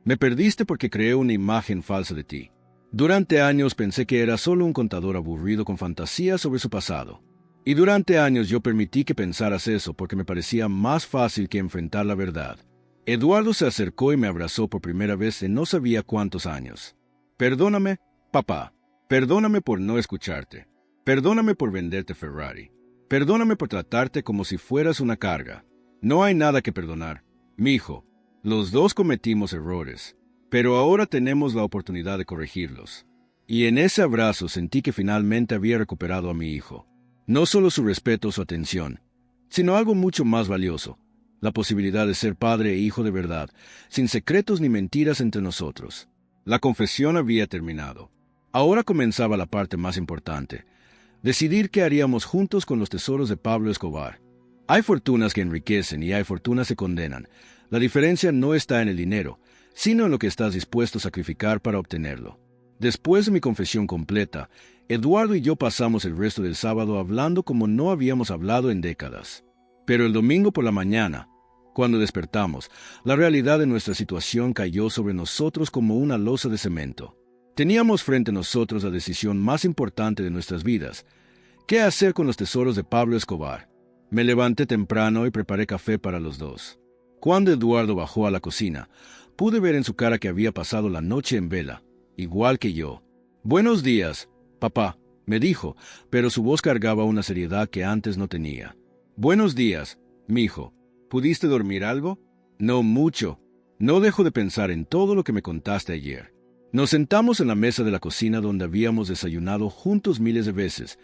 Me perdiste porque creé una imagen falsa de ti. Durante años pensé que eras solo un contador aburrido con fantasías sobre su pasado. Y durante años yo permití que pensaras eso porque me parecía más fácil que enfrentar la verdad. Eduardo se acercó y me abrazó por primera vez en no sabía cuántos años. Perdóname, papá. Perdóname por no escucharte. Perdóname por venderte Ferrari. Perdóname por tratarte como si fueras una carga. No hay nada que perdonar. Mijo, los dos cometimos errores, pero ahora tenemos la oportunidad de corregirlos. Y en ese abrazo sentí que finalmente había recuperado a mi hijo. No solo su respeto o su atención, sino algo mucho más valioso. La posibilidad de ser padre e hijo de verdad, sin secretos ni mentiras entre nosotros. La confesión había terminado. Ahora comenzaba la parte más importante, decidir qué haríamos juntos con los tesoros de Pablo Escobar. Hay fortunas que enriquecen y hay fortunas que condenan. La diferencia no está en el dinero, sino en lo que estás dispuesto a sacrificar para obtenerlo. Después de mi confesión completa, Eduardo y yo pasamos el resto del sábado hablando como no habíamos hablado en décadas. Pero el domingo por la mañana, cuando despertamos, la realidad de nuestra situación cayó sobre nosotros como una losa de cemento. Teníamos frente a nosotros la decisión más importante de nuestras vidas. ¿Qué hacer con los tesoros de Pablo Escobar? Me levanté temprano y preparé café para los dos. Cuando Eduardo bajó a la cocina, pude ver en su cara que había pasado la noche en vela, igual que yo. «Buenos días, papá», me dijo, pero su voz cargaba una seriedad que antes no tenía. «Buenos días», Mijo, ¿pudiste dormir algo? No mucho. No dejo de pensar en todo lo que me contaste ayer. Nos sentamos en la mesa de la cocina donde habíamos desayunado juntos miles de veces,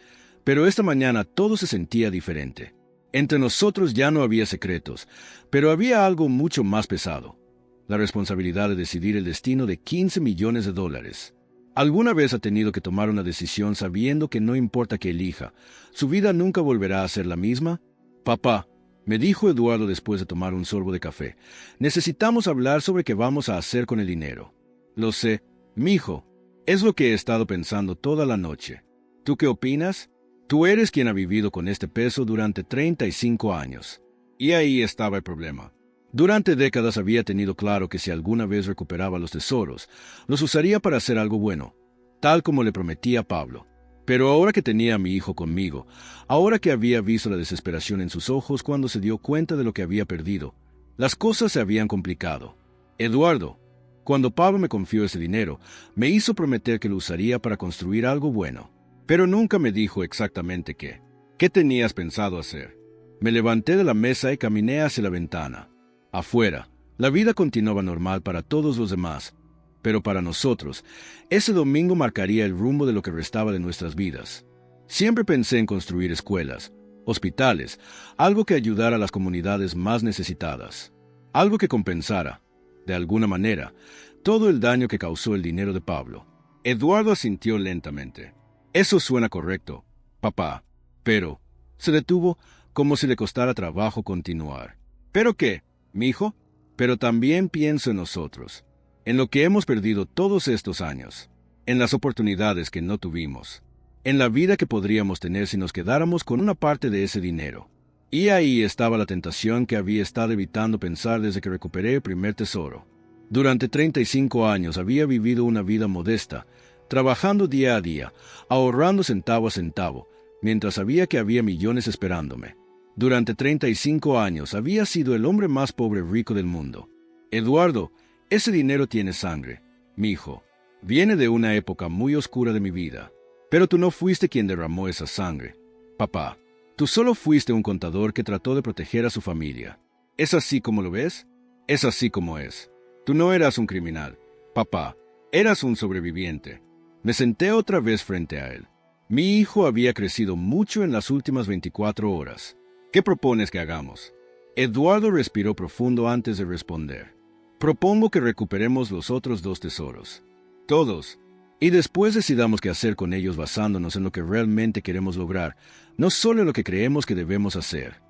pero esta mañana todo se sentía diferente. Entre nosotros ya no había secretos, pero había algo mucho más pesado: la responsabilidad de decidir el destino de $15 millones. ¿Alguna vez ha tenido que tomar una decisión sabiendo que no importa que elija, su vida nunca volverá a ser la misma? Papá, me dijo Eduardo después de tomar un sorbo de café, necesitamos hablar sobre qué vamos a hacer con el dinero. Lo sé, mijo, es lo que he estado pensando toda la noche. ¿Tú qué opinas? Tú eres quien ha vivido con este peso durante 35 años. Y ahí estaba el problema. Durante décadas había tenido claro que si alguna vez recuperaba los tesoros, los usaría para hacer algo bueno, tal como le prometí a Pablo. Pero ahora que tenía a mi hijo conmigo, ahora que había visto la desesperación en sus ojos cuando se dio cuenta de lo que había perdido, las cosas se habían complicado. Eduardo, cuando Pablo me confió ese dinero, me hizo prometer que lo usaría para construir algo bueno. Pero nunca me dijo exactamente qué. ¿Qué tenías pensado hacer? Me levanté de la mesa y caminé hacia la ventana. Afuera, la vida continuaba normal para todos los demás, pero para nosotros, ese domingo marcaría el rumbo de lo que restaba de nuestras vidas. Siempre pensé en construir escuelas, hospitales, algo que ayudara a las comunidades más necesitadas, algo que compensara, de alguna manera, todo el daño que causó el dinero de Pablo. Eduardo asintió lentamente. Eso suena correcto, papá, pero se detuvo como si le costara trabajo continuar. ¿Pero qué, mijo? Pero también pienso en nosotros, en lo que hemos perdido todos estos años, en las oportunidades que no tuvimos, en la vida que podríamos tener si nos quedáramos con una parte de ese dinero. Y ahí estaba la tentación que había estado evitando pensar desde que recuperé el primer tesoro. Durante 35 años había vivido una vida modesta, trabajando día a día, ahorrando centavo a centavo, mientras sabía que había millones esperándome. Durante 35 años había sido el hombre más pobre rico del mundo. Eduardo, ese dinero tiene sangre, mi hijo. Viene de una época muy oscura de mi vida. Pero tú no fuiste quien derramó esa sangre, papá. Tú solo fuiste un contador que trató de proteger a su familia. ¿Es así como lo ves? Es así como es. Tú no eras un criminal, papá. Eras un sobreviviente. Me senté otra vez frente a él. Mi hijo había crecido mucho en las últimas 24 horas. ¿Qué propones que hagamos? Eduardo respiró profundo antes de responder. Propongo que recuperemos los otros 2 tesoros. Todos. Y después decidamos qué hacer con ellos basándonos en lo que realmente queremos lograr, no solo en lo que creemos que debemos hacer.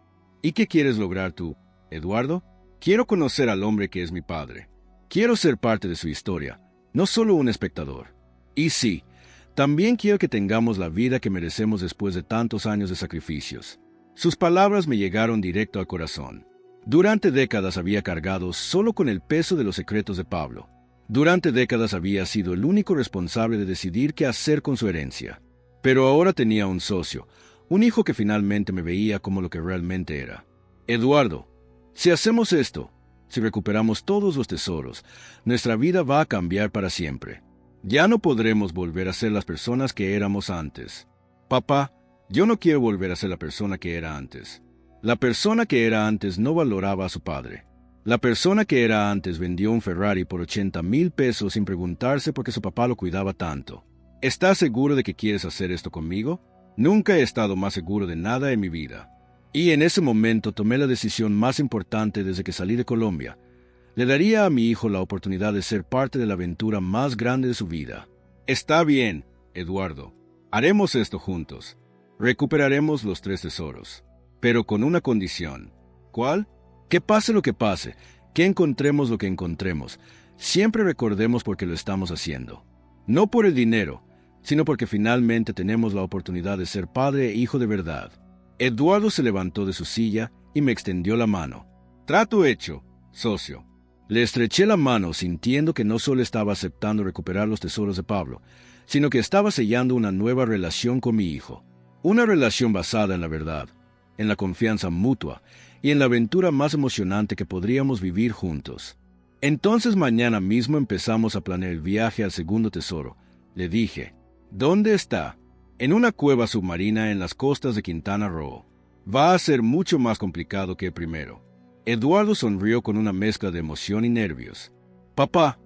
¿Y qué quieres lograr tú, Eduardo? Quiero conocer al hombre que es mi padre. Quiero ser parte de su historia, no solo un espectador. Y sí, también quiero que tengamos la vida que merecemos después de tantos años de sacrificios. Sus palabras me llegaron directo al corazón. Durante décadas había cargado solo con el peso de los secretos de Pablo. Durante décadas había sido el único responsable de decidir qué hacer con su herencia. Pero ahora tenía un socio, un hijo que finalmente me veía como lo que realmente era. Eduardo, si hacemos esto, si recuperamos todos los tesoros, nuestra vida va a cambiar para siempre. Ya no podremos volver a ser las personas que éramos antes. Papá, yo no quiero volver a ser la persona que era antes. La persona que era antes no valoraba a su padre. La persona que era antes vendió un Ferrari por $80,000 sin preguntarse por qué su papá lo cuidaba tanto. ¿Estás seguro de que quieres hacer esto conmigo? Nunca he estado más seguro de nada en mi vida. Y en ese momento tomé la decisión más importante desde que salí de Colombia. Le daría a mi hijo la oportunidad de ser parte de la aventura más grande de su vida. Está bien, Eduardo. Haremos esto juntos. Recuperaremos los 3 tesoros. Pero con una condición. ¿Cuál? Que pase lo que pase, que encontremos lo que encontremos, siempre recordemos por qué lo estamos haciendo. No por el dinero, sino porque finalmente tenemos la oportunidad de ser padre e hijo de verdad. Eduardo se levantó de su silla y me extendió la mano. Trato hecho, socio. Le estreché la mano sintiendo que no solo estaba aceptando recuperar los tesoros de Pablo, sino que estaba sellando una nueva relación con mi hijo. Una relación basada en la verdad, en la confianza mutua y en la aventura más emocionante que podríamos vivir juntos. Entonces mañana mismo empezamos a planear el viaje al segundo tesoro. Le dije, ¿dónde está? En una cueva submarina en las costas de Quintana Roo. Va a ser mucho más complicado que el primero. Eduardo sonrió con una mezcla de emoción y nervios. Papá,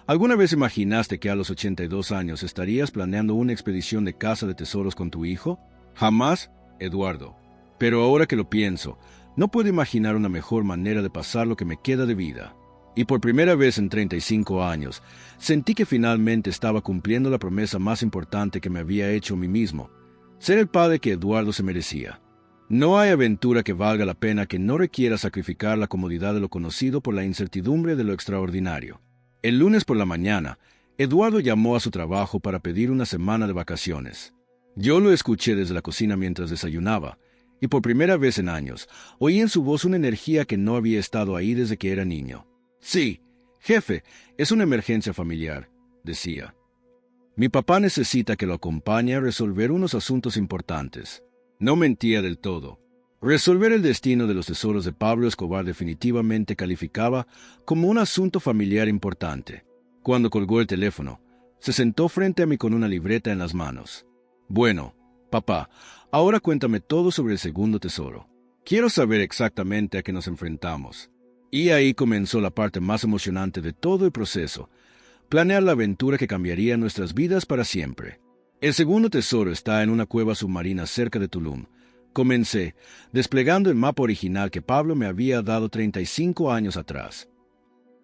¿alguna vez imaginaste que a los 82 años estarías planeando una expedición de caza de tesoros con tu hijo? Jamás, Eduardo. Pero ahora que lo pienso, no puedo imaginar una mejor manera de pasar lo que me queda de vida. Y por primera vez en 35 años, sentí que finalmente estaba cumpliendo la promesa más importante que me había hecho a mí mismo, ser el padre que Eduardo se merecía. No hay aventura que valga la pena que no requiera sacrificar la comodidad de lo conocido por la incertidumbre de lo extraordinario. El lunes por la mañana, Eduardo llamó a su trabajo para pedir una semana de vacaciones. Yo lo escuché desde la cocina mientras desayunaba, y por primera vez en años, oí en su voz una energía que no había estado ahí desde que era niño. Sí, jefe, es una emergencia familiar, decía. Mi papá necesita que lo acompañe a resolver unos asuntos importantes. No mentía del todo. Resolver el destino de los tesoros de Pablo Escobar definitivamente calificaba como un asunto familiar importante. Cuando colgó el teléfono, se sentó frente a mí con una libreta en las manos. Bueno, papá, ahora cuéntame todo sobre el segundo tesoro. Quiero saber exactamente a qué nos enfrentamos. Y ahí comenzó la parte más emocionante de todo el proceso, planear la aventura que cambiaría nuestras vidas para siempre. El segundo tesoro está en una cueva submarina cerca de Tulum. Comencé, desplegando el mapa original que Pablo me había dado 35 años atrás.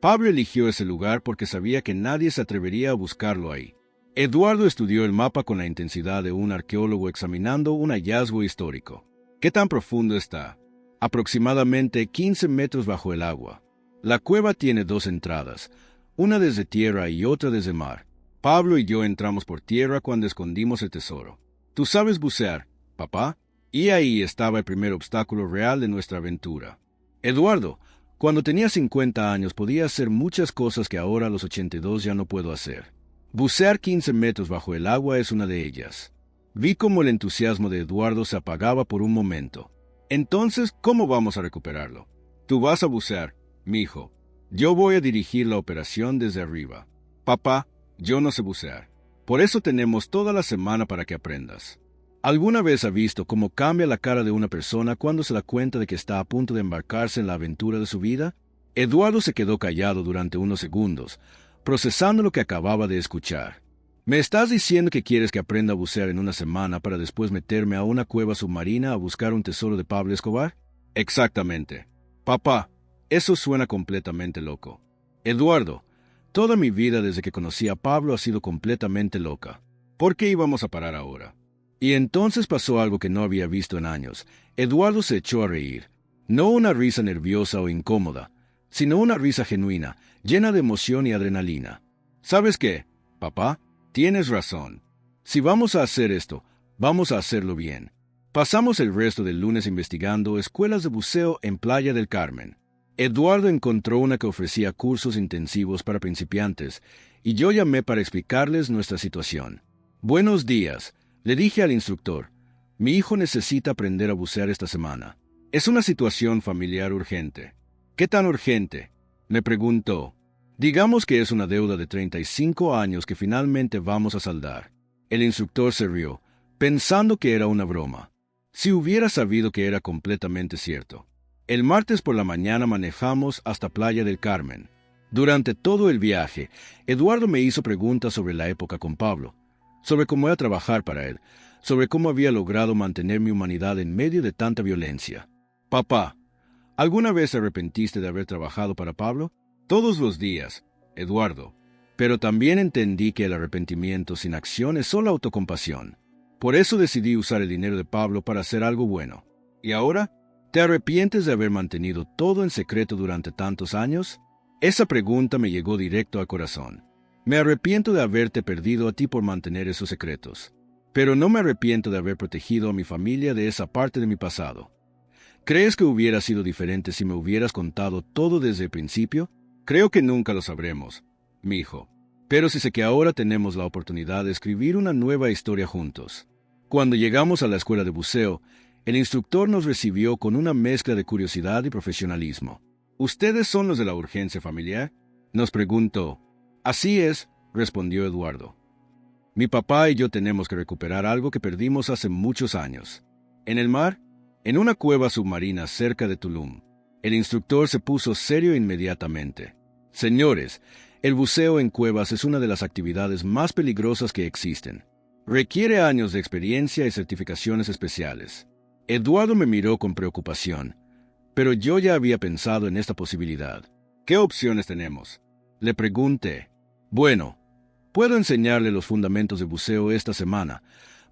Pablo eligió ese lugar porque sabía que nadie se atrevería a buscarlo ahí. Eduardo estudió el mapa con la intensidad de un arqueólogo examinando un hallazgo histórico. ¿Qué tan profundo está? Aproximadamente 15 metros bajo el agua. La cueva tiene dos entradas, una desde tierra y otra desde mar. Pablo y yo entramos por tierra cuando escondimos el tesoro. ¿Tú sabes bucear, papá? Y ahí estaba el primer obstáculo real de nuestra aventura. Eduardo, cuando tenía 50 años podía hacer muchas cosas que ahora a los 82 ya no puedo hacer. Bucear 15 metros bajo el agua es una de ellas. Vi cómo el entusiasmo de Eduardo se apagaba por un momento. Entonces, ¿cómo vamos a recuperarlo? Tú vas a bucear, mijo. Yo voy a dirigir la operación desde arriba. Papá, yo no sé bucear. Por eso tenemos toda la semana para que aprendas. ¿Alguna vez ha visto cómo cambia la cara de una persona cuando se da cuenta de que está a punto de embarcarse en la aventura de su vida? Eduardo se quedó callado durante unos segundos, procesando lo que acababa de escuchar. ¿Me estás diciendo que quieres que aprenda a bucear en una semana para después meterme a una cueva submarina a buscar un tesoro de Pablo Escobar? Exactamente. Papá, eso suena completamente loco. Eduardo, toda mi vida desde que conocí a Pablo ha sido completamente loca. ¿Por qué íbamos a parar ahora? Y entonces pasó algo que no había visto en años. Eduardo se echó a reír. No una risa nerviosa o incómoda, sino una risa genuina, llena de emoción y adrenalina. ¿Sabes qué, papá? Tienes razón. Si vamos a hacer esto, vamos a hacerlo bien. Pasamos el resto del lunes investigando escuelas de buceo en Playa del Carmen. Eduardo encontró una que ofrecía cursos intensivos para principiantes, y yo llamé para explicarles nuestra situación. Buenos días, le dije al instructor. Mi hijo necesita aprender a bucear esta semana. Es una situación familiar urgente. ¿Qué tan urgente?, me preguntó. Digamos que es una deuda de 35 años que finalmente vamos a saldar. El instructor se rió, pensando que era una broma. Si hubiera sabido que era completamente cierto. El martes por la mañana manejamos hasta Playa del Carmen. Durante todo el viaje, Eduardo me hizo preguntas sobre la época con Pablo, sobre cómo era trabajar para él, sobre cómo había logrado mantener mi humanidad en medio de tanta violencia. Papá, ¿alguna vez te arrepentiste de haber trabajado para Pablo? Todos los días, Eduardo. Pero también entendí que el arrepentimiento sin acción es solo autocompasión. Por eso decidí usar el dinero de Pablo para hacer algo bueno. ¿Y ahora? ¿Te arrepientes de haber mantenido todo en secreto durante tantos años? Esa pregunta me llegó directo al corazón. Me arrepiento de haberte perdido a ti por mantener esos secretos. Pero no me arrepiento de haber protegido a mi familia de esa parte de mi pasado. ¿Crees que hubiera sido diferente si me hubieras contado todo desde el principio? Creo que nunca lo sabremos, mi hijo. Pero sí sé que ahora tenemos la oportunidad de escribir una nueva historia juntos. Cuando llegamos a la escuela de buceo, el instructor nos recibió con una mezcla de curiosidad y profesionalismo. ¿Ustedes son los de la urgencia familiar?, nos preguntó. Así es, respondió Eduardo. Mi papá y yo tenemos que recuperar algo que perdimos hace muchos años. ¿En el mar? en una cueva submarina cerca de Tulum. El instructor se puso serio inmediatamente. Señores, el buceo en cuevas es una de las actividades más peligrosas que existen. Requiere años de experiencia y certificaciones especiales. Eduardo me miró con preocupación, pero yo ya había pensado en esta posibilidad. ¿Qué opciones tenemos?, le pregunté. Bueno, puedo enseñarle los fundamentos de buceo esta semana,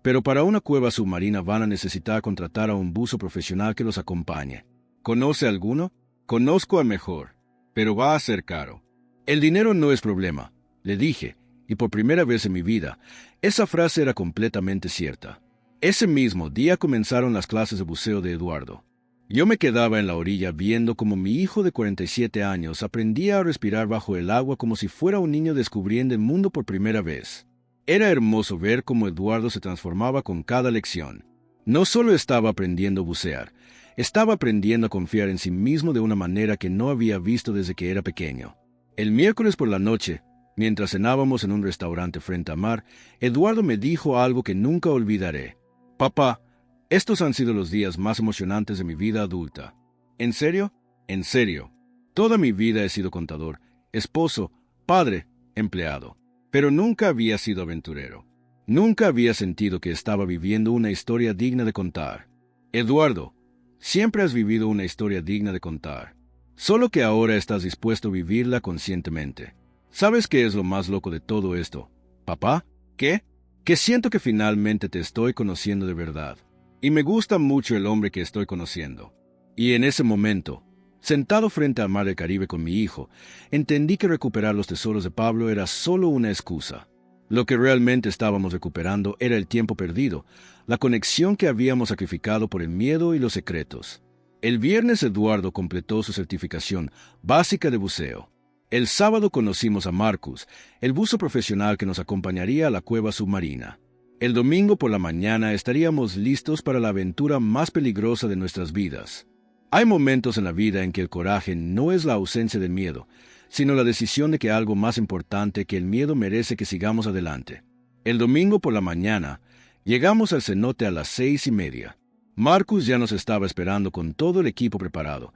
pero para una cueva submarina van a necesitar contratar a un buzo profesional que los acompañe. ¿Conoce alguno? Conozco al mejor, pero va a ser caro. El dinero no es problema, le dije, y por primera vez en mi vida, esa frase era completamente cierta. Ese mismo día comenzaron las clases de buceo de Eduardo. Yo me quedaba en la orilla viendo cómo mi hijo de 47 años aprendía a respirar bajo el agua como si fuera un niño descubriendo el mundo por primera vez. Era hermoso ver cómo Eduardo se transformaba con cada lección. No solo estaba aprendiendo a bucear, estaba aprendiendo a confiar en sí mismo de una manera que no había visto desde que era pequeño. El miércoles por la noche, mientras cenábamos en un restaurante frente al mar, Eduardo me dijo algo que nunca olvidaré. Papá, estos han sido los días más emocionantes de mi vida adulta. ¿En serio? En serio. Toda mi vida he sido contador, esposo, padre, empleado. Pero nunca había sido aventurero. Nunca había sentido que estaba viviendo una historia digna de contar. Eduardo, siempre has vivido una historia digna de contar. Solo que ahora estás dispuesto a vivirla conscientemente. ¿Sabes qué es lo más loco de todo esto, papá? ¿Qué? Que siento que finalmente te estoy conociendo de verdad. Y me gusta mucho el hombre que estoy conociendo. Y en ese momento, sentado frente al mar del Caribe con mi hijo, entendí que recuperar los tesoros de Pablo era solo una excusa. Lo que realmente estábamos recuperando era el tiempo perdido, la conexión que habíamos sacrificado por el miedo y los secretos. El viernes Eduardo completó su certificación básica de buceo. El sábado conocimos a Marcus, el buzo profesional que nos acompañaría a la cueva submarina. El domingo por la mañana estaríamos listos para la aventura más peligrosa de nuestras vidas. Hay momentos en la vida en que el coraje no es la ausencia del miedo, sino la decisión de que algo más importante que el miedo merece que sigamos adelante. El domingo por la mañana, llegamos al cenote a las 6:30. Marcus ya nos estaba esperando con todo el equipo preparado: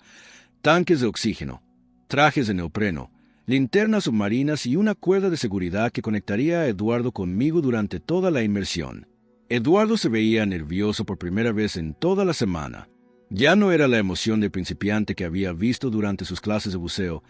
tanques de oxígeno, trajes de neopreno, linternas submarinas y una cuerda de seguridad que conectaría a Eduardo conmigo durante toda la inmersión. Eduardo se veía nervioso por primera vez en toda la semana. Ya no era la emoción del principiante que había visto durante sus clases de buceo,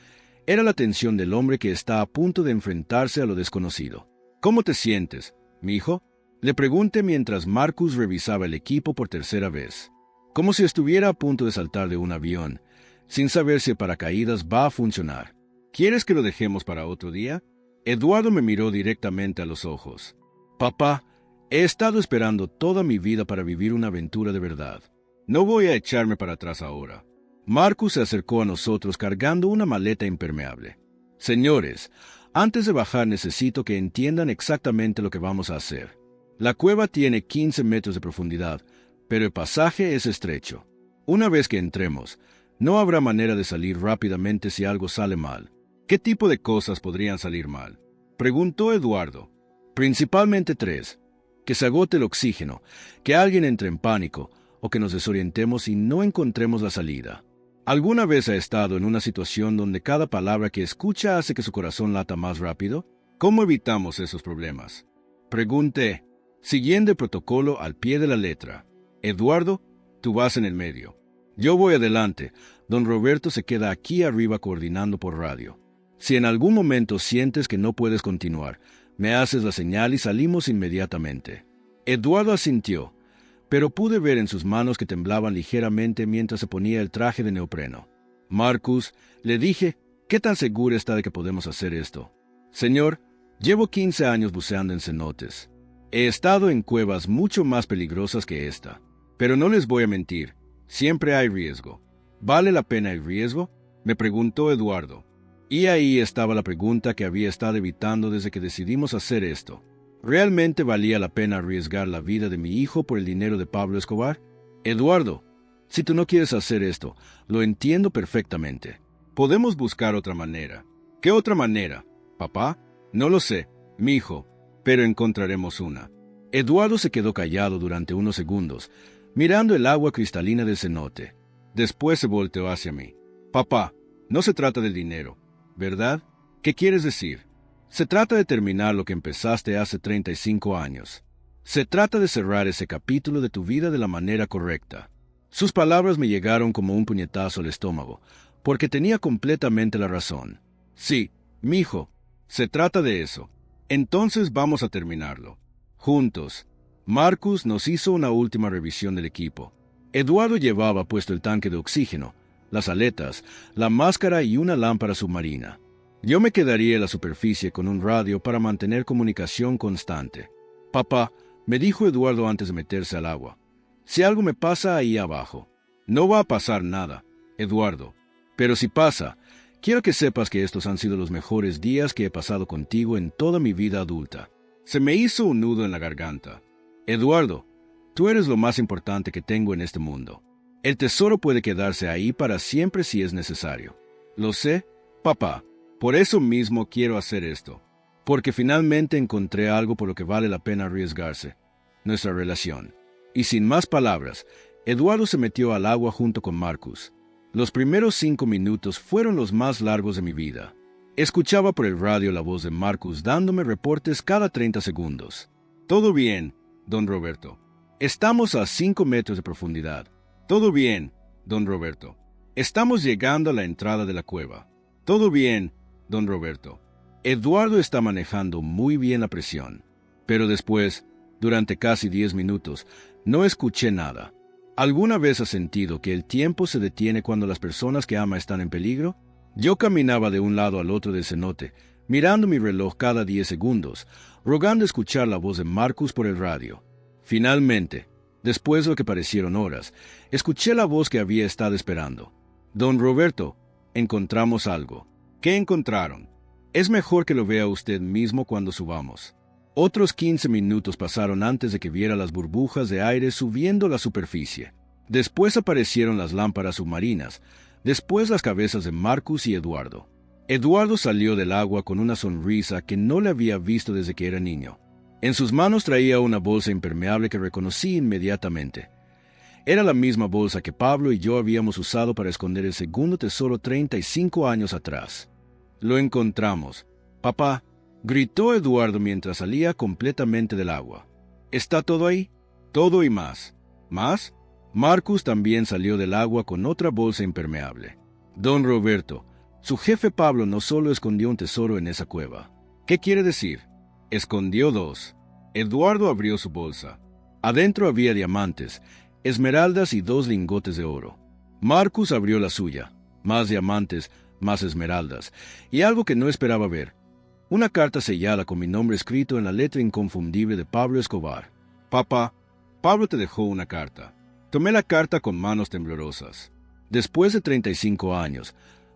era la tensión del hombre que está a punto de enfrentarse a lo desconocido. ¿Cómo te sientes, mi hijo?, le pregunté mientras Marcus revisaba el equipo por tercera vez. Como si estuviera a punto de saltar de un avión, sin saber si el paracaídas va a funcionar. ¿Quieres que lo dejemos para otro día? Eduardo me miró directamente a los ojos. Papá, he estado esperando toda mi vida para vivir una aventura de verdad. No voy a echarme para atrás ahora. Marcus se acercó a nosotros cargando una maleta impermeable. Señores, antes de bajar necesito que entiendan exactamente lo que vamos a hacer. La cueva tiene 15 metros de profundidad, pero el pasaje es estrecho. Una vez que entremos, no habrá manera de salir rápidamente si algo sale mal. ¿Qué tipo de cosas podrían salir mal?, preguntó Eduardo. Principalmente 3. Que se agote el oxígeno, que alguien entre en pánico, o que nos desorientemos y no encontremos la salida. ¿Alguna vez ha estado en una situación donde cada palabra que escucha hace que su corazón lata más rápido? ¿Cómo evitamos esos problemas?, pregunté, siguiendo el protocolo al pie de la letra. Eduardo, tú vas en el medio. Yo voy adelante. Don Roberto se queda aquí arriba coordinando por radio. Si en algún momento sientes que no puedes continuar, me haces la señal y salimos inmediatamente. Eduardo asintió, pero pude ver en sus manos que temblaban ligeramente mientras se ponía el traje de neopreno. Marcus, le dije, ¿qué tan seguro está de que podemos hacer esto? Señor, llevo 15 años buceando en cenotes. He estado en cuevas mucho más peligrosas que esta. Pero no les voy a mentir, siempre hay riesgo. ¿Vale la pena el riesgo?, me preguntó Eduardo. Y ahí estaba la pregunta que había estado evitando desde que decidimos hacer esto. ¿Realmente valía la pena arriesgar la vida de mi hijo por el dinero de Pablo Escobar? Eduardo, si tú no quieres hacer esto, lo entiendo perfectamente. Podemos buscar otra manera. ¿Qué otra manera, papá? No lo sé, mijo, pero encontraremos una. Eduardo se quedó callado durante unos segundos, mirando el agua cristalina del cenote. Después se volteó hacia mí. Papá, no se trata del dinero, ¿verdad? ¿Qué quieres decir? Se trata de terminar lo que empezaste hace 35 años. Se trata de cerrar ese capítulo de tu vida de la manera correcta. Sus palabras me llegaron como un puñetazo al estómago, porque tenía completamente la razón. Sí, mijo, se trata de eso. Entonces vamos a terminarlo. Juntos. Marcus nos hizo una última revisión del equipo. Eduardo llevaba puesto el tanque de oxígeno, las aletas, la máscara y una lámpara submarina. Yo me quedaría en la superficie con un radio para mantener comunicación constante. Papá, me dijo Eduardo antes de meterse al agua, si algo me pasa ahí abajo. No va a pasar nada, Eduardo. Pero si pasa, quiero que sepas que estos han sido los mejores días que he pasado contigo en toda mi vida adulta. Se me hizo un nudo en la garganta. Eduardo, tú eres lo más importante que tengo en este mundo. El tesoro puede quedarse ahí para siempre si es necesario. Lo sé, papá. Por eso mismo quiero hacer esto. Porque finalmente encontré algo por lo que vale la pena arriesgarse. Nuestra relación. Y sin más palabras, Eduardo se metió al agua junto con Marcus. Los primeros 5 minutos fueron los más largos de mi vida. Escuchaba por el radio la voz de Marcus dándome reportes cada 30 segundos. Todo bien, don Roberto. Estamos a 5 metros de profundidad. Todo bien, don Roberto. Estamos llegando a la entrada de la cueva. Todo bien, don Roberto. Eduardo está manejando muy bien la presión. Pero después, durante casi 10 minutos, no escuché nada. ¿Alguna vez has sentido que el tiempo se detiene cuando las personas que ama están en peligro? Yo caminaba de un lado al otro del cenote, mirando mi reloj cada 10 segundos, rogando escuchar la voz de Marcus por el radio. Finalmente, después de lo que parecieron horas, escuché la voz que había estado esperando. Don Roberto, encontramos algo. ¿Qué encontraron? Es mejor que lo vea usted mismo cuando subamos. Otros 15 minutos pasaron antes de que viera las burbujas de aire subiendo la superficie. Después aparecieron las lámparas submarinas, después las cabezas de Marcus y Eduardo. Eduardo salió del agua con una sonrisa que no le había visto desde que era niño. En sus manos traía una bolsa impermeable que reconocí inmediatamente. Era la misma bolsa que Pablo y yo habíamos usado para esconder el segundo tesoro 35 años atrás. Lo encontramos. Papá, gritó Eduardo mientras salía completamente del agua. ¿Está todo ahí? Todo y más. ¿Más? Marcus también salió del agua con otra bolsa impermeable. Don Roberto, su jefe Pablo no solo escondió un tesoro en esa cueva. ¿Qué quiere decir? Escondió 2. Eduardo abrió su bolsa. Adentro había diamantes, esmeraldas y 2 lingotes de oro. Marcus abrió la suya. Más diamantes, más esmeraldas, y algo que no esperaba ver. Una carta sellada con mi nombre escrito en la letra inconfundible de Pablo Escobar. Papá, Pablo te dejó una carta. Tomé la carta con manos temblorosas. Después de 35 años,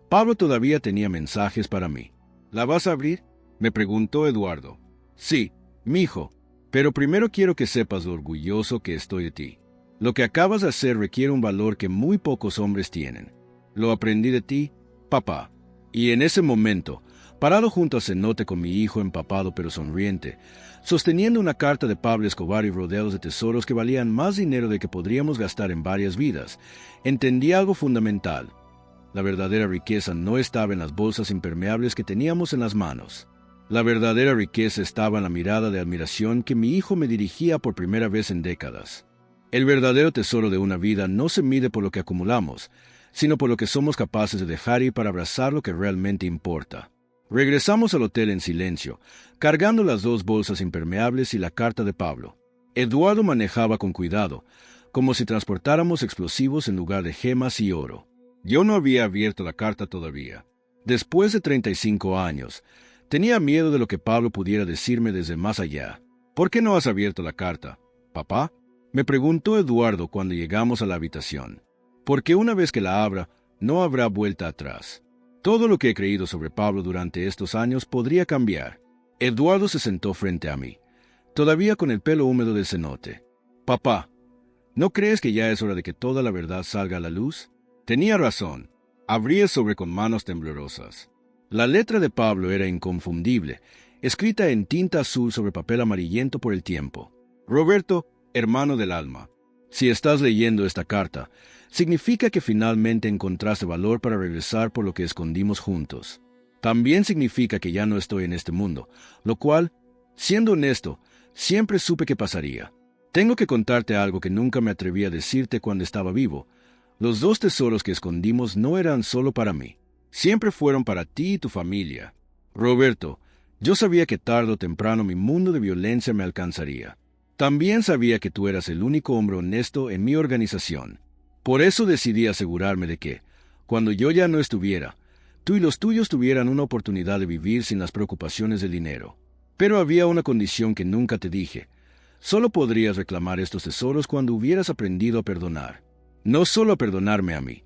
Pablo todavía tenía mensajes para mí. ¿La vas a abrir? Me preguntó Eduardo. Sí, mijo, pero primero quiero que sepas lo orgulloso que estoy de ti. Lo que acabas de hacer requiere un valor que muy pocos hombres tienen. Lo aprendí de ti, papá. Y en ese momento, parado junto al cenote con mi hijo empapado pero sonriente, sosteniendo una carta de Pablo Escobar y rodeados de tesoros que valían más dinero de que podríamos gastar en varias vidas, entendí algo fundamental. La verdadera riqueza no estaba en las bolsas impermeables que teníamos en las manos. La verdadera riqueza estaba en la mirada de admiración que mi hijo me dirigía por primera vez en décadas. El verdadero tesoro de una vida no se mide por lo que acumulamos, sino por lo que somos capaces de dejar ir para abrazar lo que realmente importa. Regresamos al hotel en silencio, cargando las 2 bolsas impermeables y la carta de Pablo. Eduardo manejaba con cuidado, como si transportáramos explosivos en lugar de gemas y oro. Yo no había abierto la carta todavía. Después de 35 años, tenía miedo de lo que Pablo pudiera decirme desde más allá. ¿Por qué no has abierto la carta, papá? Me preguntó Eduardo cuando llegamos a la habitación. Porque una vez que la abra, no habrá vuelta atrás. Todo lo que he creído sobre Pablo durante estos años podría cambiar. Eduardo se sentó frente a mí, todavía con el pelo húmedo del cenote. Papá, ¿no crees que ya es hora de que toda la verdad salga a la luz? Tenía razón. Abrí el sobre con manos temblorosas. La letra de Pablo era inconfundible, escrita en tinta azul sobre papel amarillento por el tiempo. Roberto, hermano del alma. Si estás leyendo esta carta, significa que finalmente encontraste valor para regresar por lo que escondimos juntos. También significa que ya no estoy en este mundo, lo cual, siendo honesto, siempre supe que pasaría. Tengo que contarte algo que nunca me atreví a decirte cuando estaba vivo. Los 2 tesoros que escondimos no eran solo para mí. Siempre fueron para ti y tu familia. Roberto, yo sabía que tarde o temprano mi mundo de violencia me alcanzaría. También sabía que tú eras el único hombre honesto en mi organización. Por eso decidí asegurarme de que, cuando yo ya no estuviera, tú y los tuyos tuvieran una oportunidad de vivir sin las preocupaciones del dinero. Pero había una condición que nunca te dije. Solo podrías reclamar estos tesoros cuando hubieras aprendido a perdonar. No solo a perdonarme a mí,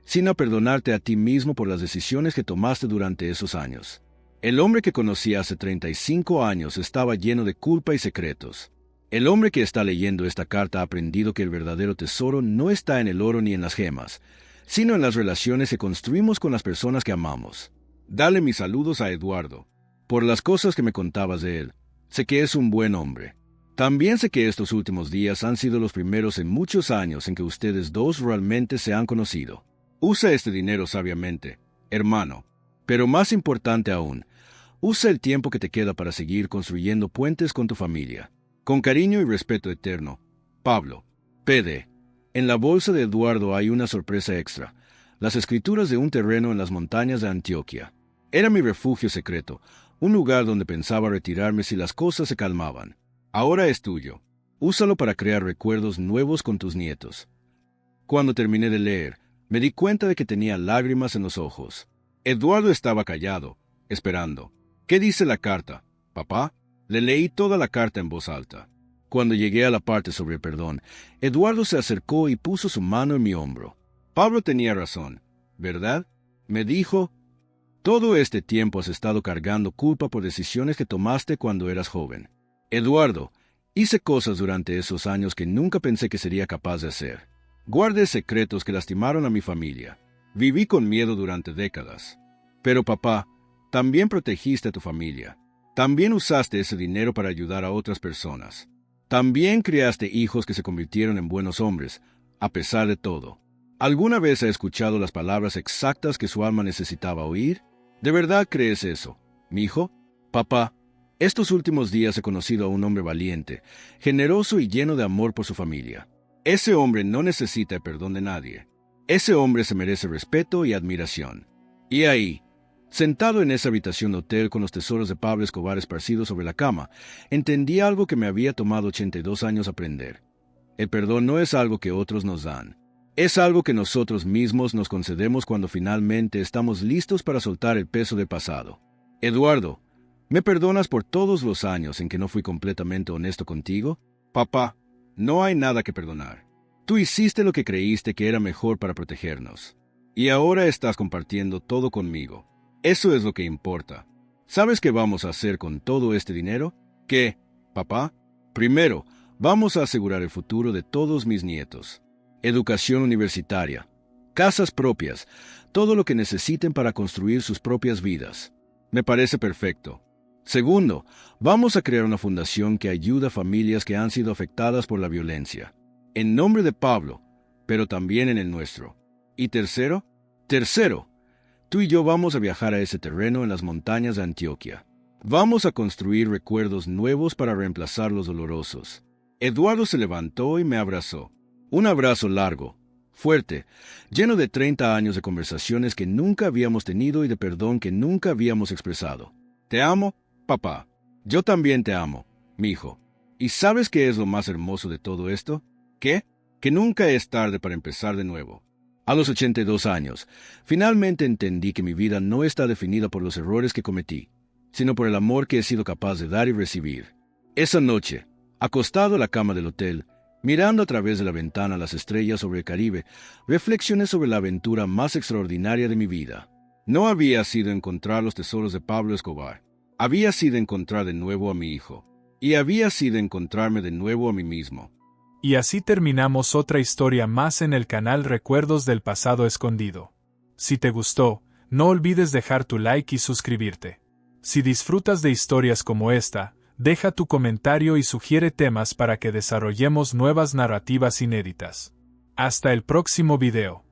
sino a perdonarte a ti mismo por las decisiones que tomaste durante esos años. El hombre que conocí hace 35 años estaba lleno de culpa y secretos. El hombre que está leyendo esta carta ha aprendido que el verdadero tesoro no está en el oro ni en las gemas, sino en las relaciones que construimos con las personas que amamos. Dale mis saludos a Eduardo. Por las cosas que me contabas de él, sé que es un buen hombre. También sé que estos últimos días han sido los primeros en muchos años en que ustedes 2 realmente se han conocido. Usa este dinero sabiamente, hermano. Pero más importante aún, usa el tiempo que te queda para seguir construyendo puentes con tu familia. Con cariño y respeto eterno, Pablo. PD. En la bolsa de Eduardo hay una sorpresa extra. Las escrituras de un terreno en las montañas de Antioquia. Era mi refugio secreto, un lugar donde pensaba retirarme si las cosas se calmaban. Ahora es tuyo. Úsalo para crear recuerdos nuevos con tus nietos. Cuando terminé de leer, me di cuenta de que tenía lágrimas en los ojos. Eduardo estaba callado, esperando. ¿Qué dice la carta, papá? Le leí toda la carta en voz alta. Cuando llegué a la parte sobre el perdón, Eduardo se acercó y puso su mano en mi hombro. Pablo tenía razón, ¿verdad? Me dijo, todo este tiempo has estado cargando culpa por decisiones que tomaste cuando eras joven. Eduardo, hice cosas durante esos años que nunca pensé que sería capaz de hacer. Guardé secretos que lastimaron a mi familia. Viví con miedo durante décadas. Pero papá, también protegiste a tu familia. También usaste ese dinero para ayudar a otras personas. También criaste hijos que se convirtieron en buenos hombres, a pesar de todo. ¿Alguna vez ha escuchado las palabras exactas que su alma necesitaba oír? ¿De verdad crees eso, mi hijo? Papá, estos últimos días he conocido a un hombre valiente, generoso y lleno de amor por su familia. Ese hombre no necesita el perdón de nadie. Ese hombre se merece respeto y admiración. Y ahí, sentado en esa habitación de hotel con los tesoros de Pablo Escobar esparcidos sobre la cama, entendí algo que me había tomado 82 años aprender. El perdón no es algo que otros nos dan. Es algo que nosotros mismos nos concedemos cuando finalmente estamos listos para soltar el peso del pasado. Eduardo, ¿me perdonas por todos los años en que no fui completamente honesto contigo? Papá, no hay nada que perdonar. Tú hiciste lo que creíste que era mejor para protegernos. Y ahora estás compartiendo todo conmigo. Eso es lo que importa. ¿Sabes qué vamos a hacer con todo este dinero? ¿Qué, papá? Primero, vamos a asegurar el futuro de todos mis nietos. Educación universitaria, casas propias, todo lo que necesiten para construir sus propias vidas. Me parece perfecto. Segundo, vamos a crear una fundación que ayuda a familias que han sido afectadas por la violencia. En nombre de Pablo, pero también en el nuestro. Y tercero, tú y yo vamos a viajar a ese terreno en las montañas de Antioquia. Vamos a construir recuerdos nuevos para reemplazar los dolorosos. Eduardo se levantó y me abrazó. Un abrazo largo, fuerte, lleno de 30 años de conversaciones que nunca habíamos tenido y de perdón que nunca habíamos expresado. Te amo, papá. Yo también te amo, mi hijo. ¿Y sabes qué es lo más hermoso de todo esto? ¿Qué? Que nunca es tarde para empezar de nuevo. A los 82 años, finalmente entendí que mi vida no está definida por los errores que cometí, sino por el amor que he sido capaz de dar y recibir. Esa noche, acostado en la cama del hotel, mirando a través de la ventana las estrellas sobre el Caribe, reflexioné sobre la aventura más extraordinaria de mi vida. No había sido encontrar los tesoros de Pablo Escobar. Había sido encontrar de nuevo a mi hijo. Y había sido encontrarme de nuevo a mí mismo. Y así terminamos otra historia más en el canal Recuerdos del Pasado Escondido. Si te gustó, no olvides dejar tu like y suscribirte. Si disfrutas de historias como esta, Deja tu comentario y sugiere temas para que desarrollemos nuevas narrativas inéditas. Hasta el próximo video.